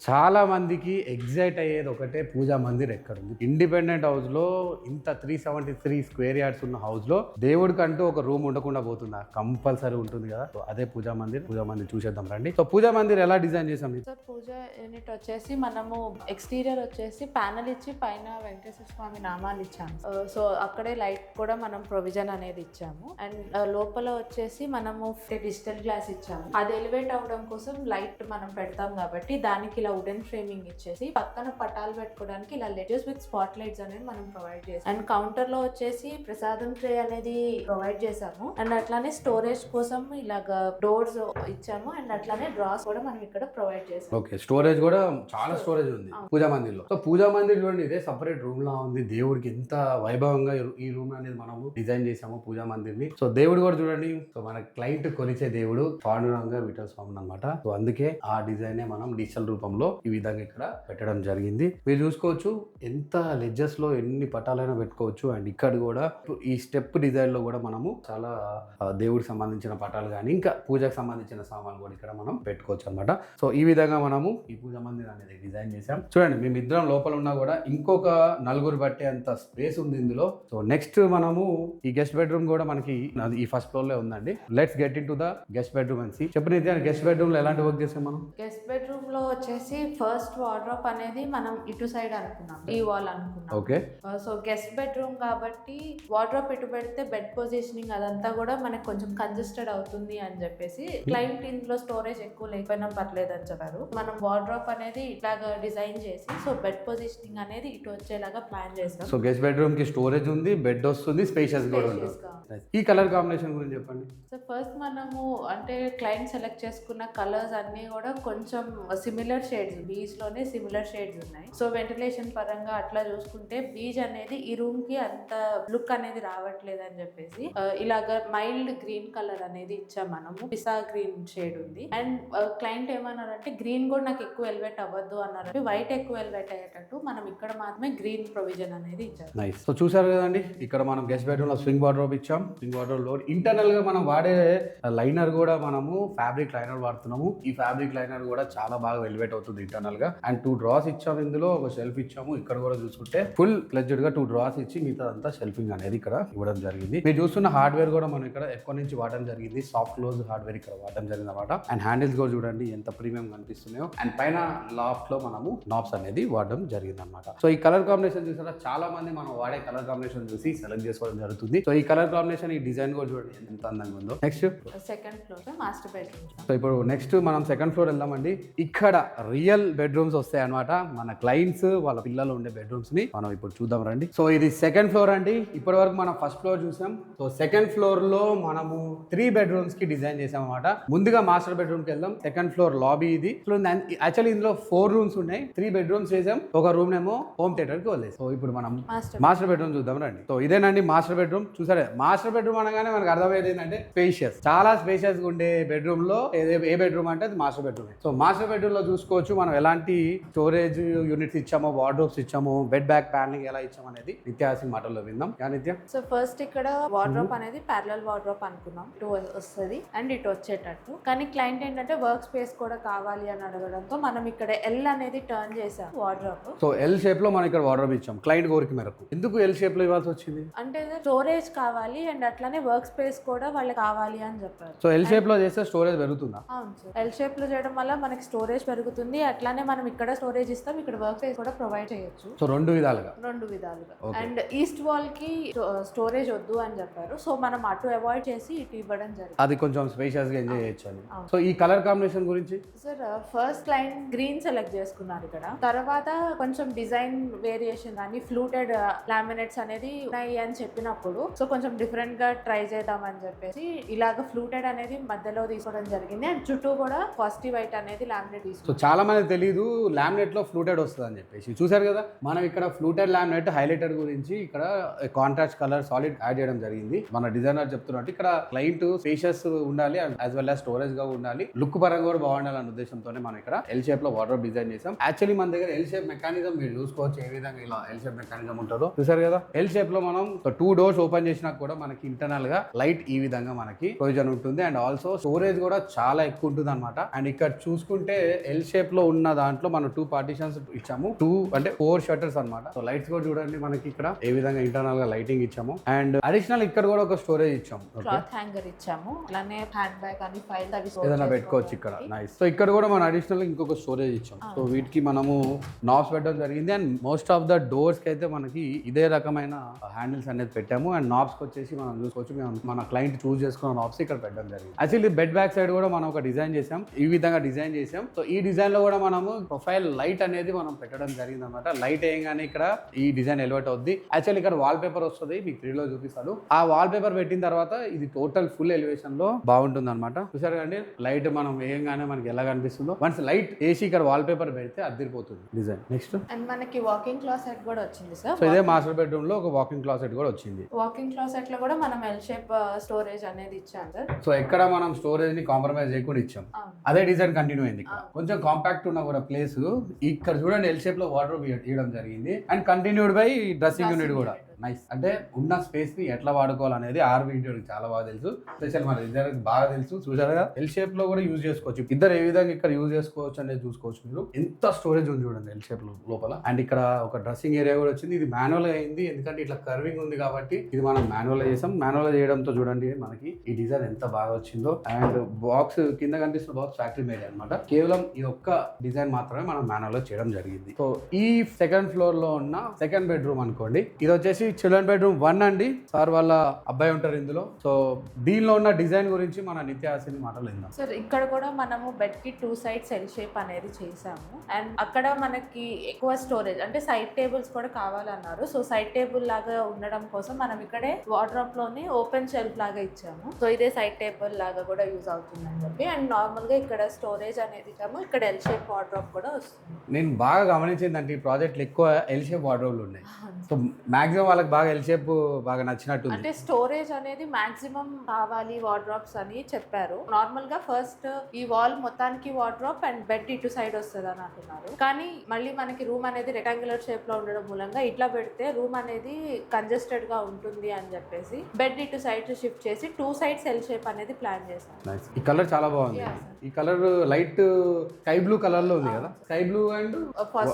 చాలా మందికి ఎగ్జైట్ అయ్యేది ఒకటే, పూజా మందిర్ ఎక్కడ ఉంది. ఇండిపెండెంట్ హౌస్ లో ఇంత 373 స్క్వేర్ యార్డ్స్ ఉన్న హౌస్ లో దేవుడికి అంటూ ఒక రూమ్ ఉండకుండా పోతుందా? కంపల్సరీ ఉంటుంది కదా. సో అదే పూజా మందిర్. పూజా మందిర్ చూసేద్దాం రండి. సో పూజా మందిర్ ఎలా డిజైన్ చేసాం? సార్ పూజ యూనిట్ వచ్చేసి మనము ఎక్స్టీరియర్ వచ్చేసి ప్యానల్ ఇచ్చి పైన వెంకటేశ్వర స్వామి నామాలు ఇచ్చాము. సో అక్కడే లైట్ కూడా మనం ప్రొవిజన్ అనేది ఇచ్చాము. అండ్ లోపల వచ్చేసి మనము డిజిటల్ గ్లాస్ ఇచ్చాము. అది ఎలివేట్ అవడం కోసం లైట్ మనం పెడతాం కాబట్టి దానికి ఇలా వుడెన్ ఫ్రేమింగ్ ఇచ్చేసి పక్కన పటాలు పెట్టుకోవడానికి ఇలా లెటర్స్ విత్ స్పాట్ లైట్స్ అనేది మనం ప్రొవైడ్ చేసాం. అండ్ కౌంటర్ లో వచ్చేసి ప్రసాదం ట్రే అనేది ప్రొవైడ్ చేసాము. అండ్ అట్లానే స్టోరేజ్ కోసం ఇలాగ డోర్స్ ఇచ్చాము. అండ్ అట్లానే డ్రాస్ కూడా మనం ఇక్కడ ప్రొవైడ్ చేసాం. ఓకే, స్టోరేజ్ కూడా చాలా స్టోరేజ్ ఉంది పూజా మందిర్ లో. సో పూజా మందిర్ చూడండి, ఇదే సపరేట్ రూమ్ లా ఉంది. దేవుడికి ఎంత వైభవంగా ఈ రూమ్ అనేది మనము డిజైన్ చేసాము పూజా మందిర్ ని. సో దేవుడు కూడా చూడండి, సో మన క్లయింట్ కొలిచే దేవుడు పాండురంగ విఠల స్వామి అన్నమాట. సో అందుకే ఆ డిజైన్ మనం డిజిటల్ రూపంలో ఈ విధంగా ఇక్కడ పెట్టడం జరిగింది. మీరు చూసుకోవచ్చు ఎంత లెడ్జెస్ లో ఎన్ని పటాలైనా పెట్టుకోవచ్చు. అండ్ ఇక్కడ కూడా ఈ స్టెప్ డిజైన్ లో కూడా మనము చాలా దేవుడికి సంబంధించిన పటాలు కానీ ఇంకా పూజకు సంబంధించిన సామాన్లు కూడా ఇక్కడ మనం పెట్టుకోవచ్చు అనమాట. సో ఈ విధంగా మనము ఈ పూజా మందిర్ అనేది డిజైన్ చేసాం. చూడండి, మేమిద్దరం లోపల ఉన్నా కూడా ఇంకొక నలుగురు బట్టే అంత స్పేస్ ఉంది ఇందులో. సో నెక్స్ట్ మనము ఈ గెస్ట్ బెడ్రూమ్ కూడా మనకి ఈ ఫస్ట్ ఫ్లోర్ లో ఉందండి. Let's get in to the guest bedroom అని సీ. చెప్పండి, గెస్ట్ బెడ్రూమ్ లో ఎలాంటి వర్క్ చేసాం మనం? గెస్ట్ బెడ్రూమ్ లో వచ్చేసి ఫస్ట్ వార్డ్రోబ్ అనేది మనం ఇటు సైడ్ అనుకున్నాం, ఈ వాల్ అనుకున్నాం. ఓకే. సో గెస్ట్ బెడ్రూమ్ కాబట్టి వార్డ్రోబ్ ఇటు పెడితే బెడ్ పొజిషనింగ్ అదంతా కూడా మనకి కొంచెం కంజెస్టెడ్ అవుతుంది అని చెప్పేసి క్లయింట్ ఇంట్లో స్టోరేజ్ ఎక్కువ లేకపోయినా పర్లేదు అని చెప్పారు. మనం వార్డ్రోబ్ అనేది ఇట్లాగా డిజైన్ చేసి సో బెడ్ పొజిషనింగ్ అనేది ఇటు వచ్చేలాగా ప్లాన్ చేసాం. సో గెస్ట్ బెడ్రూమ్ కి స్టోరేజ్ ఉంది, బెడ్ వస్తుంది, స్పేషియస్ కూడా ఉంటుంది. ఈ కలర్ కాంబినేషన్ గురించి చెప్పండి. సో ఫస్ట్ మనము అంటే క్లయింట్ సెలెక్ట్ చేసుకున్న కలర్స్ అన్ని కూడా కొంచెం సిమిలర్ షేడ్స్, బీచ్ లోనే సిమిలర్ షేడ్స్ ఉన్నాయి. సో వెంటిలేషన్ పరంగా అట్లా చూసుకుంటే బీచ్ అనేది ఈ రూమ్ కి అంత లుక్ అనేది రావట్లేదు అని చెప్పేసి ఇలాగ మైల్డ్ గ్రీన్ కలర్ అనేది ఇచ్చాం మనము. పిసా గ్రీన్ షేడ్ ఉంది. అండ్ క్లయింట్ ఏమన్నారంటే గ్రీన్ కూడా నాకు ఎక్కువ ఎలివేట్ అవ్వద్దు అన్నారు, వైట్ ఎక్కువ ఎలివేట్ అయ్యేటట్టు మనం ఇక్కడ మాత్రమే గ్రీన్ ప్రొవిజన్ అనేది ఇచ్చాం. నైస్. సో చూసారు కదండి, ఇక్కడ మనం గెస్ట్ బెడ్రూమ్ లో స్వింగ్ వార్డ్రోబ్ ఇచ్చాం. స్వింగ్ వార్డ్రోబ్ లో ఇంటర్నల్ గా మనం వాడే లైనర్ కూడా మనము ఫ్యాబ్రిక్ లైనర్ వాడుతున్నాము. ఈ ఫ్యాబ్రిక్ లైనర్ కూడా చాలా బాగా ఎలివేట్ అవుతుంది ఇంటర్నల్ గా. అండ్ 2 డ్రాస్ ఇచ్చాము, ఇందులో ఒక షెల్ఫ్ ఇచ్చాము. ఇక్కడ కూడా చూసుకుంటే ఫుల్ ఫ్లెడ్జ్డ్ గా 2 డ్రాస్ ఇచ్చి మిగతా అంతా షెల్ఫింగ్ అనేది ఇక్కడ ఇవ్వడం జరిగింది. మీరు చూస్తున్న హార్డ్వేర్ కూడా మనం ఇక్కడ ఎక్కువ నుంచి వాడడం జరిగింది. సాఫ్ట్ క్లోజ్ హార్డ్వేర్ ఇక్కడ వాడడం జరిగింది అనమాట. అండ్ హ్యాండిల్స్ కూడా చూడండి ఎంత ప్రీమియం కనిపిస్తున్నాయో. అండ్ పైన లాఫ్ట్ లో మనము నాబ్స్ అనేది వాడడం జరిగింది అనమాట. సో ఈ కలర్ కాంబినేషన్ చూసారా, చాలా మంది మనం వాడే కలర్ కాంబినేషన్ చూసి సెలెక్ట్ చేసుకోవడం జరుగుతుంది. సో ఈ కలర్ కాంబినేషన్, ఈ డిజైన్ కూడా చూడండి ఎంత అందంగా ఉందో. Next second floor master bedroom. So ఇప్పుడు నెక్స్ట్ మనం సెకండ్ ఫ్లోర్ వెళ్దామండి. ఇక్కడ రియల్ బెడ్రూమ్స్ వస్తాయి అనమాట. మన క్లయింట్స్ వాళ్ళ పిల్లలు ఉండే బెడ్రూమ్స్ ని మనం ఇప్పుడు చూద్దాం రండి. సో ఇది సెకండ్ ఫ్లోర్ అండి. ఇప్పటి వరకు మనం ఫస్ట్ ఫ్లోర్ చూసాం. సో సెకండ్ ఫ్లోర్ లో మనము 3 బెడ్రూమ్స్ కి డిజైన్ చేసాం అనమాట. ముందుగా మాస్టర్ బెడ్రూమ్ కి వెళ్దాం. సెకండ్ ఫ్లోర్ లాబీ ఇది. యాక్చువల్లీ ఇందులో 4 రూమ్స్ ఉన్నాయి, 3 బెడ్రూమ్స్ చేసాం. ఒక రూమ్ ఏమో హోమ్ థియేటర్ కి వదిలేసాం. సో ఇప్పుడు మనం మాస్టర్ బెడ్రూమ్ చూద్దాం రండి. సో ఇదేనండి మాస్టర్ బెడ్రూమ్. చూసారా, మాస్టర్ బెడ్రూమ్ అనగానే మనకు అర్థమయ్యేది ఏంటంటే స్పేషియస్, చాలా స్పేషియస్ గా ఉండే బెడ్రూమ్ లో ఏ బెడ్రూమ్ అంటే అది master bedroom. So master bedroom లో చూసుకోవచ్చు మనం ఎలాంటి స్టోరేజ్ యూనిట్స్ ఇచ్చామో, వార్డ్రోబ్స్ ఇచ్చాము, బెడ్ బ్యాక్ ప్యానలింగ్ ఎలా ఇచ్చాము అనేది నిత్యాసి మాటల్లో విందాం. నిత్య, సో ఫస్ట్ ఇక్కడ వార్డ్రోబ్ అనేది ప్యారలల్ వార్డ్రోబ్ అనుకున్నాం, ఇటు వస్తుంది అండ్ ఇటు వచ్చేటట్టు. కానీ క్లయింట్ ఏంటంటే వర్క్ స్పేస్ కూడా కావాలి అని అడగడంతో మనం ఇక్కడ ఎల్ అనేది టర్న్ చేసాం వార్డ్రోబ్. సో ఎల్ షేప్ లో మనం ఇక్కడ వార్డ్రోబ్ ఇచ్చాం క్లయింట్ కోరిక మేరకు. ఎందుకు ఎల్ షేప్ లో ఇవ్వాల్సి వచ్చింది అంటే స్టోరేజ్ కావాలి అండ్ అట్లానే వర్క్ స్పేస్ కూడా వాళ్ళకి కావాలి అని చెప్పారు. సో ఎల్ షేప్ లో చేస్తే స్టోరేజ్ పెరుగుతుందా? అవును సార్, ఎల్ షేప్ లో చేయడం వల్ల మనకి స్టోరేజ్ పెరుగుతుంది. అట్లానే మనం ఇక్కడ స్టోరేజ్ స్టోరేజ్ ఇస్తాం, ఇక్కడ వర్క్ స్పేస్ కూడా ప్రొవైడ్ చేయొచ్చు సో రెండు విధాలుగా. అండ్ ఈస్ట్ వాల్ కి స్టోరేజ్ వద్దు అని చెప్పారు, సో మనం అటు అవాయిడ్ చేసి ఇటు ఇవ్వడం జరిగింది. అది కొంచెం స్పేషియస్ గా ఎంజాయ్ చేయొచ్చు అని. సో ఈ కలర్ కాంబినేషన్ గురించి sir first line green select చేసుకున్నారు ఇక్కడ, తర్వాత కొంచెం డిజైన్ వేరియేషన్ కానీ ఫ్లూటెడ్ లామినేట్స్ అనేది ఉన్నాయి అని చెప్పినప్పుడు సో కొంచెం డిఫరెంట్ గా ట్రై చేద్దాం అని చెప్పేసి ఇలాగ ఫ్లూటెడ్ అనేది మధ్యలో తీసుకోవడం జరిగింది. అండ్ చుట్టూ కూడా పాజిటివ్ వైట్ అనేది లామినేట్ సో తీసుకుంటాం. చాలా మంది తెలియదు లామినేట్ లో ఫ్లూటెడ్ వస్తుంది అని చెప్పేసి. చూసారు కదా, మనం ఇక్కడ ఫ్లూటెడ్ లామినేట్ హైలైటర్ గురించి ఇక్కడ కాంట్రాస్ట్ కలర్ సాలిడ్ యాడ్ చేయడం జరిగింది. మన డిజైనర్ చెప్తున్నట్టు ఇక్కడ క్లయింట్ స్పేషియస్ ఉండాలి యాజ్ వెల్ యాజ్ స్టోరేజ్ గా ఉండాలి, లుక్ పరంగా కూడా బాగుండాలనే ఉద్దేశంతోనే మనం ఇక్కడ ఎల్ షేప్ లో వార్డ్రోబ్ డిజైన్ చేసాం. యాక్చువల్లీ మన దగ్గర ఎల్ షేప్ మెకానిజం మీరు చూసుకోవచ్చు ఏ విధంగా ఇలా ఎల్ షేప్ మెకానిజం ఉంటుందో. చూసారు కదా, ఎల్ షేప్ లో మనం 2 doors ఓపెన్ చేసినా కూడా మనకి ఇంటర్నల్ గా లైట్ ఈ విధంగా మనకి ప్రొవిజన్ ఉంటుంది. అండ్ ఆల్సో స్టోరేజ్ కూడా చాలా ఎక్కువ ఉంటుంది అనమాట. అండ్ ఇక్కడ చూసుకుంటే ఎల్ షేప్ లో ఉన్న దాంట్లో మనం 2 partitions ఇచ్చాము, 4 shutters అనమాట. సో లైట్స్ కూడా చూడండి మనకి ఇక్కడ ఏ విధంగా ఇంటర్నల్ గా లైటింగ్ ఇచ్చాము. అండ్ అడిషనల్ ఇక్కడ కూడా ఒక స్టోరేజ్ ఇచ్చాము, క్లాత్ హ్యాంగర్ ఇచ్చాము, అలానే హ్యాండ్ బ్యాగ్ అని ఫైల్ అవి ఏదైనా పెట్టుకోవచ్చు ఇక్కడ. నైస్. సో ఇక్కడ కూడా మనం అడిషనల్ ఇంకొక స్టోరేజ్ ఇచ్చాం. సో వీటికి మనము నాబ్స్ పెట్టడం జరిగింది. And most of the doors కి అయితే మనకి ఇదే రకమైన హ్యాండిల్స్ అనేది పెట్టాము. అండ్ నాబ్స్ వచ్చేసి మనం చూసుకోవచ్చు, మన క్లయింట్ చూస్ చేసుకున్న నాబ్స్ ఇక్కడ పెట్టడం జరిగింది. యాక్చువల్లీ బెడ్ బ్యాక్ సైడ్ కూడా మనం ఒక డిజైన్ చేసాం, ఈ విధంగా డిజైన్ చేసాం. సో ఈ డిజైన్ లో కూడా మనము ప్రొఫైల్ లైట్ అనేది మనం పెట్టడం జరిగింది అనమాట. లైట్ వేయగానే ఇక్కడ ఈ డిజైన్ ఎలివేట్ అవుద్ది. యాక్చువల్లీ ఇక్కడ వాల్ పేపర్ వస్తుంది, మీకు 3 లో చూపిస్తాను. ఆ వాల్ పేపర్ పెట్టిన తర్వాత ఇది టోటల్ ఫుల్ ఎలివేషన్ లో బాగుంటుంది అనమాట. చూసారు కండి, లైట్ మనం వేయంగానే మనకి ఎలా కనిపిస్తుందో. వన్స్ లైట్ వేసి ఇక్కడ వాల్ పేపర్ పెడితే అదిరిపోతుంది డిజైన్. నెక్స్ట్ అండ్ మనకి వాకింగ్ క్లాసెట్ కూడా వచ్చింది సార్. సో ఇదే మాస్టర్ బెడ్రూమ్ లో ఒక వాకింగ్ క్లాసెట్ కూడా వచ్చింది. వాకింగ్ క్లాసెట్ లో కూడా మనం ఎల్ షేప్ స్టోరేజ్ అనేది ఇచ్చాం సార్. సో ఎక్కడ మనం స్టోరేజ్ ని కాంప్రమైజ్ చేయకుండా ఇచ్చాం. అదే డిజైన్ కంటిన్యూ అయింది. కొంచెం కాంపాక్ట్ ఉన్న కూడా ప్లేస్ ఇక్కడ చూడండి ఎల్ షేప్ లో వార్డ్రోబ్ ఇవ్వడం జరిగింది. And continued by dressing unit కూడా. నైస్. అంటే ఉన్న స్పేస్ ని ఎట్లా వాడుకోవాలనేది ఆర్బీ ఇంటీరియర్ చాలా బాగా తెలుసు, స్పెషల్ మన డిజైనర్ బాగా తెలుసు. చూసారుగా, ఎల్ షేప్ లో కూడా యూజ్ చేసుకోవచ్చు. ఇద్దరు ఏ విధంగా ఇక్కడ యూజ్ చేసుకోవచ్చు అనేది చూసుకోవచ్చు మీరు. ఎంత స్టోరేజ్ ఉంది చూడండి ఎల్ షేప్ లోపల. అండ్ ఇక్కడ ఒక డ్రెస్సింగ్ ఏరియా కూడా వచ్చింది. ఇది మాన్యువల్ అయింది ఎందుకంటే ఇట్లా కర్వింగ్ ఉంది కాబట్టి ఇది మనం మాన్యువల్ చేసాం. మాన్యువల్ చేయడంతో చూడండి మనకి ఈ డిజైన్ ఎంత బాగా వచ్చిందో. అండ్ బాక్స్ కింద కనిపిస్తున్న బాక్స్ ఫ్యాక్టరీ మేడ్ అనమాట. కేవలం ఈ ఒక్క డిజైన్ మాత్రమే మనం మాన్యువల్ చేయడం జరిగింది. సో ఈ సెకండ్ ఫ్లోర్ లో ఉన్న సెకండ్ బెడ్రూమ్ అనుకోండి. ఇది వచ్చేసి చిల్డ్రన్ బెడ్రూమ్ 1 అండి. సార్ వాళ్ళ అబ్బాయి ఉంటారు ఇందులో. సో దీనిలో ఉన్న డిజైన్ గురించి మన నిత్యాసిని మాటలు విందాం. సార్ ఇక్కడ కూడా మనము బెడ్ కి 2 sides ఎల్ షేప్ అనేది చేసాము. అండ్ అక్కడ మనకి ఎక్కువ స్టోరేజ్ అంటే సైడ్ టేబుల్స్ కూడా కావాలన్నారు. సో సైడ్ టేబుల్ లాగా ఉండడం కోసం మనం ఇక్కడే వార్డ్రోబ్ లోనే ఓపెన్ షెల్ఫ్ లాగా ఇచ్చాము. సో ఇదే సైడ్ టేబుల్ లాగా కూడా యూజ్ అవుతుందని చెప్పి. అండ్ నార్మల్ గా ఇక్కడ స్టోరేజ్ అనేది ఇచ్చాము. ఇక్కడ ఎల్ షేప్ వార్డ్రోబ్ కూడా వస్తుంది. నేను బాగా గమనించిందంటే ఈ ప్రాజెక్ట్ ఎక్కువ ఎల్ షేప్ వార్డ్రోబ్లు ఉన్నాయి. సో మాక్సిమం వాళ్ళకి బాగా ఎల్ షేప్ బాగా నచ్చినట్టు. అంటే స్టోరేజ్ అనేది మాక్సిమం కావాలి వార్డ్రోబ్స్ అని చెప్పారు. నార్మల్ గా ఫస్ట్ ఈ వాల్ మొత్తానికి వార్డ్రోబ్ అండ్ బెడ్ ఇటు సైడ్ వస్తుంది అని అంటున్నారు. కానీ మళ్ళీ మనకి రూమ్ అనేది రెక్టాంగులర్ షేప్ లో ఉండడం మూలంగా ఇట్లా పెడితే రూమ్ అనేది కంజెస్టెడ్ గా ఉంటుంది అని చెప్పేసి బెడ్ ఇటు సైడ్ షిఫ్ట్ చేసి 2 sides ఎల్ షేప్ అనేది ప్లాన్ చేశాను. ఈ కలర్ చాలా బాగుంది. ఈ colour light sky blue colour లో ఉంది కదా, స్కై బ్లూ. అండ్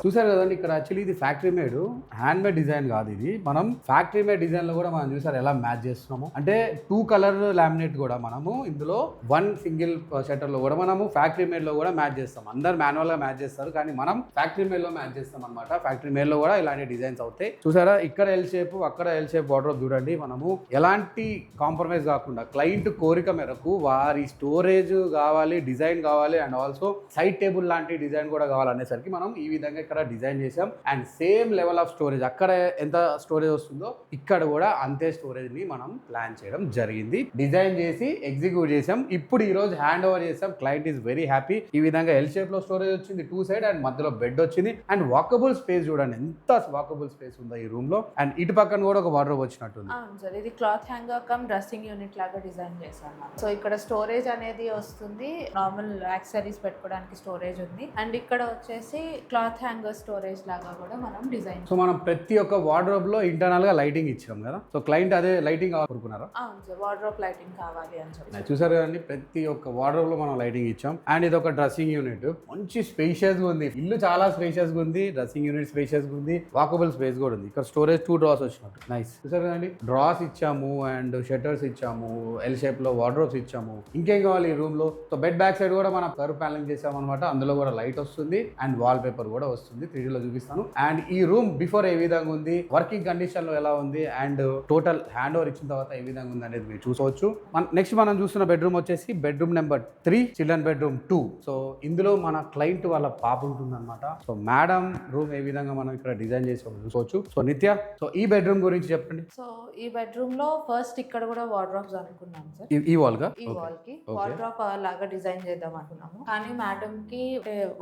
చూసారు కదండి ఇక్కడ యాక్చువల్లీ ఇది factory made hand made design కాదు. ఇది మనం ఫ్యాక్టరీ మేడ్ డిజైన్ లో కూడా మనం చూసారు ఎలా మ్యాచ్ చేస్తున్నాము. అంటే 2 color లామినేట్ కూడా మనము ఇందులో 1 single షట్టర్ లో కూడా మనము ఫ్యాక్టరీ మేడ్ లో కూడా మ్యాచ్ చేస్తాం. అందరు మాన్యువల్ గా మ్యాచ్ చేస్తారు కానీ మనం ఫ్యాక్టరీ మేడ్ లో మ్యాచ్ చేస్తాం అనమాట. ఫ్యాక్టరీ మేడ్ లో కూడా ఇలాంటి డిజైన్స్ అవుతాయి. చూసారా, ఇక్కడ ఎల్ షేప్ అక్కడ ఎల్ షేప్ వార్డ్రోబ్ చూడండి. మనము ఎలాంటి కాంప్రమైజ్ కాకుండా క్లయింట్ కోరిక మేరకు వారి స్టోరేజ్ కావాలి, డిజైన్ కావాలి అండ్ ఆల్సో సైడ్ టేబుల్ లాంటి డిజైన్ కూడా కావాలనేసరికి మనం ఈ విధంగా ఇక్కడ డిజైన్ చేసాం. And same level of storage అక్కడ ఎంత స్టోరేజ్ వస్తుందో ఇక్కడ కూడా అంతే స్టోరేజ్ ని మనం ప్లాన్ చేయడం జరిగింది. డిజైన్ చేసి ఎగ్జిక్యూట్ చేసాం. ఇప్పుడు ఈ రోజు హ్యాండ్ ఓవర్ చేసాం. Client is very happy. ఈ విధంగా ఎల్ షేప్ లో స్టోరేజ్ వచ్చింది 2 sides అండ్ మధ్యలో బెడ్ వచ్చింది. అండ్ వాకబుల్ స్పేస్ చూడండి ఎంత వాకబుల్ స్పేస్ ఉందో ఈ రూమ్ లో. అండ్ ఇటు పక్కన కూడా ఒక వార్డ్రోబ్ వచ్చినట్టుంది. అవును సార్, ఇది cloth hanger come dressing unit లాగా డిజైన్ చేశాను. సో ఇక్కడ స్టోరేజ్ అనేది వస్తుంది, నార్మల్ యాక్సెసరీస్ పెట్టుకోవడానికి స్టోరేజ్ ఉంది. అండ్ ఇక్కడ వచ్చేసి క్లాత్ హ్యాంగర్ స్టోరేజ్ లాగా కూడా మనం డిజైన్. సో మనం ప్రతి ఒక్క వార్డ్రోబ్ లో ఇంటర్నల్ గా లైటింగ్ ఇచ్చాం కదా, సో క్లయింట్ అదే లైటింగ్ కోరుకున్నారా? అవును సార్, వార్డ్రోబ్ లైటింగ్ కావాలి అని చెప్పి. చూసారు కదండి, ప్రతి ఒక్క వార్డ్రోబ్ లో మనం లైటింగ్ ఇచ్చాం. అండ్ ఇది ఒక డ్రెస్సింగ్ యూనిట్, మంచి స్పేషియస్ గా ఉంది, ఇల్లు చాలా స్పేషియస్ గా ఉంది, డ్రెస్సింగ్ యూనిట్ స్పేషియస్ గా ఉంది, వాకబుల్ స్పేస్ కూడా ఉంది. ఇక్కడ స్టోరేజ్ 2 డ్రాస్ వచ్చినట్టు నైస్. చూసారు కదండి, డ్రాస్ ఇచ్చాము అండ్ షట్టర్స్ ఇచ్చాము, ఎల్ షేప్ లో వార్డ్రోబ్స్ ఇచ్చాము. ఇంకేం కావాలి ఈ రూమ్ లో? సో బెడ్ బ్యాక్ సైడ్ కూడా మనం కర్వ్ ప్యానలింగ్ చేసాం అనమాట, అందులో కూడా లైట్ వస్తుంది అండ్ వాల్ పేపర్ కూడా వస్తుంది. 3D లో చూపిస్తాను. అండ్ ఈ రూమ్ బిఫోర్ ఏ విధంగా ఉంది, వర్కింగ్ కండిషన్ లో ఎలా ఉంది, అండ్ టోటల్ హ్యాండ్ ఓవర్ ఇచ్చిన తర్వాత ఏ విధంగా ఉంది అనేది మీరు చూసుకోవచ్చు. నెక్స్ట్ మనం చూస్తున్న బెడ్రూమ్ వచ్చేసి bedroom number 3, children bedroom 2. So ఇందులో మన క్లయింట్ వాళ్ళ పాప ఉంటుంది అనమాట. సో మేడం రూమ్ ఏ విధంగా మనం ఇక్కడ డిజైన్ చేసి చూసుకోవచ్చు. సో నిత్య, సో ఈ బెడ్రూమ్ గురించి చెప్పండి. సో ఈ బెడ్రూమ్ లో ఫస్ట్ ఇక్కడ కూడా వార్డ్రోబ్స్ అనుకున్నాం సార్. ఈ వాల్ గా ఈ వాల్ కి వార్డ్రోబ్ లాగా డిజైన్ చేద్దాం అనుకున్నాము, కానీ మేడం కి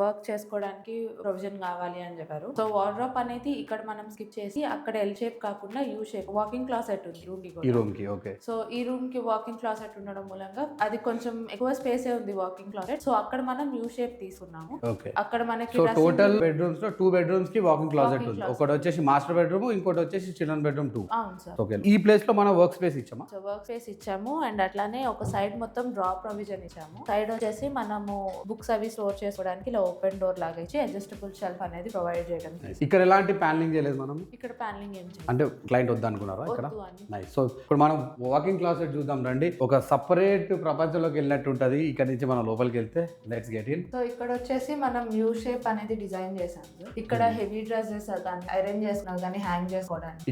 వర్క్ చేసుకోవడానికి ప్రొవిజన్ కావాలి అని చెప్పారు. సో వార్డ్రోబ్ అనేది ఇక్కడ మనం స్కిప్ చేసి అక్కడ ఎల్ షేప్ కాకుండా యూ షేప్ వాకింగ్ క్లాసెట్ ఉంది ఈ రూమ్ కి. ఓకే. సో ఈ రూమ్ కి వాకింగ్ క్లాసెట్ ఉండడం మూలంగా అది కొంచెం ఎక్కువ స్పేస్ ఉంది వాకింగ్ క్లాసెట్. సో అక్కడ మనం యూ షేప్ తీసుకున్నాము. అక్కడ మనకి సో టోటల్ బెడ్రూమ్స్ లో 2 బెడ్రూమ్స్ కి వాకింగ్ క్లాసెట్ ఉంది. ఒకటి వచ్చేసి మాస్టర్ బెడ్రూమ్, ఇంకోటి వచ్చేసి చిల్డ్రన్ బెడ్రూమ్ 2. అవును సార్. ఓకే. ఈ ప్లేస్ లో మనం వర్క్ స్పేస్ ఇచ్చామా? సో వర్క్ స్పేస్ ఇచ్చాము అండ్ అట్లానే ఒక సైడ్ మొత్తం డ్రా ప్రొవిజన్ ఇచ్చాము. సైడ్ వచ్చేసి మనము బుక్స్ అవి స్టోర్ చేసుకోవడానికి ఇలా ఓపెన్ డోర్ లాగా ఇచ్చి అడ్జస్టబుల్ షెల్ఫ్ అనేది ప్రొవైడ్ చేయడం. ఇక్కడ ఎలాంటి ప్యానలింగ్ చేయలేదు మనం. ఇక్కడ ప్యానలింగ్ ఏం చేయలేదు, అంటే క్లయింట్ వద్దు అనుకున్నారా ఇక్కడ? నైస్. సో ఇప్పుడు మనం వాకింగ్ క్లాసెట్ చూద్దాం రండి. ఒక సపరేట్ ప్రపంచంలోకి వెళ్ళినట్టు ఉంటది. ఇక్కడ నుంచి మనం లోపలికి వెళ్తే లెట్స్ గెట్ ఇన్. సో ఇక్కడ వచ్చేసి మనం యూ షేప్ అనేది డిజైన్ చేసాం. ఇక్కడ హెవీ డ్రెస్సెస్ కానీ ఐరన్ చేసినా కానీ హ్యాంగ్ చేసుకోవడానికి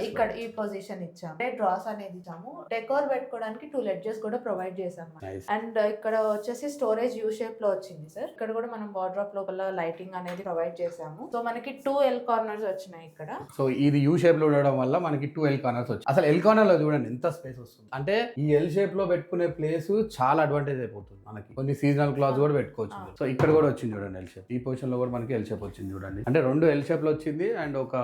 ఇక్కడ ఈ పొజిషన్ ఇచ్చాము. డ్రాస్ అనేది ఇచ్చాము. డెకోర్ పెట్టుకోవడానికి 2 లెడ్జెస్ కూడా ప్రొవైడ్ చేసాము. అండ్ ఇక్కడ వచ్చేసి స్టోరేజ్ యూ షేప్ లో వచ్చింది సార్. ఇక్కడ కూడా మనం వార్డ్రోబ్ లోపల లైటింగ్ అనేది ప్రొవైడ్ చేసాము. సో మనకి 2 ఎల్ కార్నర్స్ వచ్చినాయి ఇక్కడ. సో ఇది యూ షేప్ లో ఉండడం వల్ల మనకి 2 ఎల్ కార్నర్స్ వచ్చాయి. అసలు ఎల్ కార్నర్ లో చూడండి ఎంత స్పేస్ వస్తుంది. అంటే ఈ ఎల్ షేప్ లో పెట్టుకునే ప్లేస్ చాలా అడ్వాంటేజ్ అయిపోతుంది మనకి. కొన్ని సీజనల్ క్లాత్స్ కూడా పెట్టుకోవచ్చు. సో ఇక్కడ కూడా వచ్చింది చూడండి ఎల్ షేప్. ఈ పొజిషన్ లో కూడా మనకి ఎల్ షేప్ వచ్చింది చూడండి. అంటే 2 ఎల్ షేప్ లో వచ్చింది అండ్ ఒక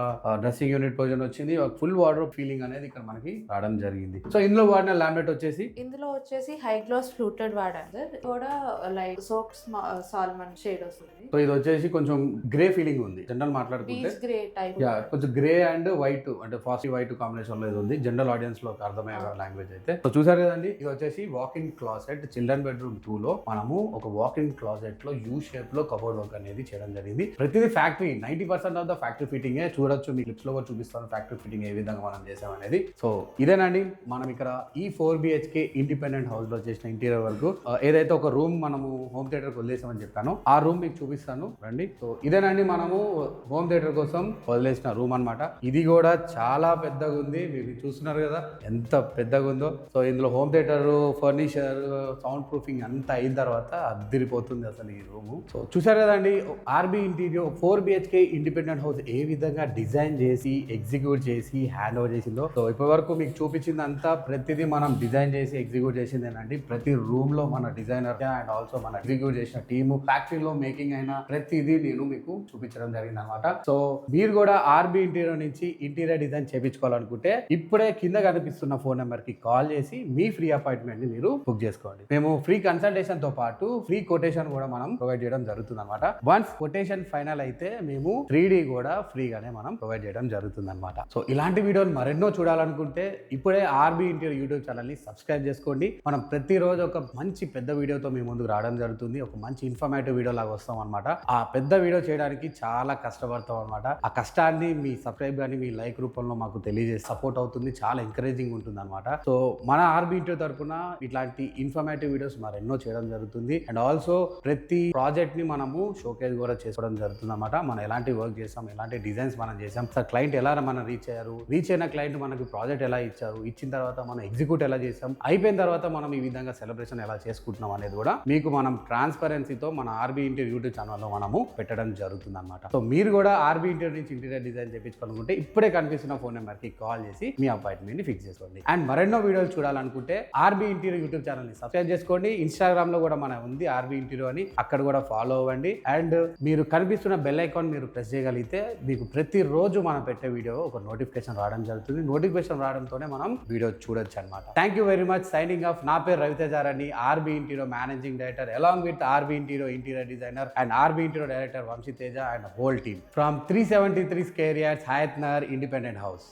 డ్రెస్సింగ్ యూనిట్ పొజిషన్ వచ్చింది. ఒక ఫుల్ వార్డ్రోబ్ ఫీలింగ్ అనేది ఇక్కడ మనకి రావడం జరిగింది. సో ఇందులో వాడిన లామినేట్ వచ్చేసి హై గ్లాస్ ఫ్లూటెడ్ వాడారు సార్. కూడా లైక్ సోప్ సాల్మన్ షేడ్ వస్తుంది. సో ఇది వచ్చేసి కొంచెం గ్రే ఫీలింగ్ ఉంది. జనరల్ మాట్లాడుకుంటే గ్రే టైప్, కొంచెం గ్రే అండ్ వైట్, అంటే ఫాస్టీ వైట్ కాంబినేషన్ లో ఇది ఉంది. జనరల్ ఆడియన్స్ లో అర్థమయ్యే లాంగ్వేజ్ అయితే. సో చూసారు కదండి, ఇది వచ్చేసి వాకింగ్ క్లాసెట్ చిల్డ్రన్ బెడ్రూమ్ 2 లో మనము ఒక వాకింగ్ క్లాసెట్ లో యూ షేప్ లో కబోర్డ్ వర్క్ అనేది చేయడం జరిగింది. ప్రతిదీ factory, 90% of the factory fitting చూడొచ్చు. మీ క్లిప్స్ లో కూడా చూపిస్తాను ఫ్యాక్టరీ ఫిట్టింగ్ ఏ విధంగా మనం చేసాం అనేది. సో ఇదేనండి మనం ఇక్కడ ఈ 4 BHK ఇండిపెండెంట్ హౌస్ లో చేసిన ఇంటీరియర్ వరకు. ఏదైతే ఒక రూమ్ మనము హోమ్ థియేటర్ వదిలేసామని చెప్పాను, ఆ రూమ్ మీకు చూపిస్తాను రండి. సో ఇదేనండి మనము హోమ్ థియేటర్ కోసం వదిలేసిన రూమ్ అన్నమాట. ఇది కూడా చాలా పెద్దగా ఉంది, మీరు చూస్తున్నారు కదా ఎంత పెద్దగా ఉందో. సో ఇందులో home theatre, furniture, sound proofing అంతా అయిన తర్వాత అదిరిపోతుంది అసలు ఈ రూమ్. సో చూసారు కదండి RB interior 4 BHK independent house ఏ విధంగా డిజైన్ చేసి ఎగ్జిక్యూట్ చేసి హ్యాండ్ ఓవర్ చేసిందో. సో ఇప్పటి వరకు మీకు చూపించింది అంతా ప్రతిదీ మనం డిజైన్ చేసి ఎగ్జిక్యూట్ చేసిందేనండి. ప్రతి రూమ్ లో మన డిజైనర్ అండ్ ఆల్సో మన ఎగ్జిక్యూట్ చేసిన టీమ్, ఫ్యాక్టరీలో మేకింగ్ అయిన ప్రతిదీ నేను మీకు చూపించడం జరిగింది అనమాట. సో మీరు కూడా ఆర్బీ ఇంటీరియర్ నుంచి ఇంటీరియర్ డిజైన్ చేయించుకోవాలనుకుంటే ఇప్పుడే కింద కనిపిస్తున్న ఫోన్ నెంబర్ కి కాల్ చేసి మీ ఫ్రీ అపాయింట్మెంట్ ని మీరు బుక్ చేసుకోండి. మేము ఫ్రీ కన్సల్టేషన్ తో పాటు ఫ్రీ కొటేషన్ కూడా మనం ప్రొవైడ్ చేయడం జరుగుతుంది అనమాట. వన్స్ కొటేషన్ ఫైనల్ అయితే మేము 3D కూడా ఫ్రీగానే మనం ప్రొవైడ్ చేయడం జరుగుతుంది అనమాట. సో ఇలాంటి వీడియోలు మరెన్నో చూడాలనుకుంటే ఇప్పుడే ఆర్బీ ఇంటీరియర్ యూట్యూబ్ ఛానల్ ని సబ్స్క్రైబ్ చేసుకోండి. మనం ప్రతిరోజు ఒక మంచి పెద్ద వీడియోతో మీ ముందుకు రావడం జరుగుతుంది. ఒక మంచి ఇన్ఫర్మేటివ్ వీడియో లాగా వస్తాం అనమాట. ఆ పెద్ద వీడియో చేయడానికి చాలా కష్టపడతాం అనమాట. ఆ కష్టాన్ని మీ సబ్స్క్రైబ్ కానీ మీ లైక్ రూపంలో మాకు తెలియజేసి సపోర్ట్ అవుతుంది, చాలా ఎంకరేజింగ్ ఉంటుంది అనమాట. సో మన ఆర్బీ ఇంటీరియర్ తరపున ఇట్లాంటి ఇన్ఫర్మేటివ్ వీడియోస్ మరెన్నో చేయడం జరుగుతుంది. అండ్ ఆల్సో ప్రతి ప్రాజెక్ట్ ని మనము షోకేజ్ కూడా చేసుకోవడం జరుగుతుంది అనమాట. మనం ఎలాంటి వర్క్ చేసాం, ఎలాంటి డిజైన్స్ మనం చేసాం, సార్ క్లయింట్ ఎలా మనం రీచ్ అయ్యారు, రీచ్ అయిన క్లయింట్ మనకి ప్రాజెక్ట్ ఎలా ఇచ్చారు, ఇచ్చిన తర్వాత మనం ఎగ్జిక్యూట్ ఎలా చేసాం, అయిపోయిన తర్వాత మనం ఈ విధంగా సెలబ్రేషన్ ఎలా చేసుకుంటున్నాం అనేది కూడా మీకు మనం ట్రాన్స్పరెన్సీతో మన ఆర్బీ ఇంటీరియర్ యూట్యూబ్ ఛానల్లో మనము పెట్టడం జరుగుతుంది అనమాట. సో మీరు కూడా ఆర్బీ ఇంటీరియర్ నుంచి ఇంటీరియర్ డిజైన్ చేయించుకోవాలనుకుంటే ఇప్పుడే కనిపిస్తున్న ఫోన్ నెంబర్ కి కాల్ చేసి మీ అపాయింట్మెంట్ ని ఫిక్స్ చేసుకోండి. అండ్ మరెన్నో వీడియోలు చూడాలనుకుంటే ఆర్బీ ఇంటీరియర్ యూట్యూబ్ ఛానల్ ని సబ్స్క్రైబ్ చేసుకోండి. ఇన్స్టాగ్రామ్ లో కూడా మన ఉంది ఆర్బీ ఇంటీరియర్ అని, అక్కడ కూడా ఫాలో అవ్వండి. అండ్ మీరు కనిపిస్తున్న బెల్ ఐకాన్ మీరు ప్రెస్ చేయగలిగితే మీకు ప్రతిరోజు మనం పెట్టే వీడియో ఒక నోటిఫికేషన్ రావడం జరుగుతుంది. నోటిఫికేషన్ రావడంతోనే మనం వీడియో చూడొచ్చు అనమాట. Thank you very much. Signing off. నా పేరు Ravitejarani, RB interior managing director along with RB interior designer and RB interior director Vamsi Teja and whole team from 373 square yards Hayath Nagar independent house.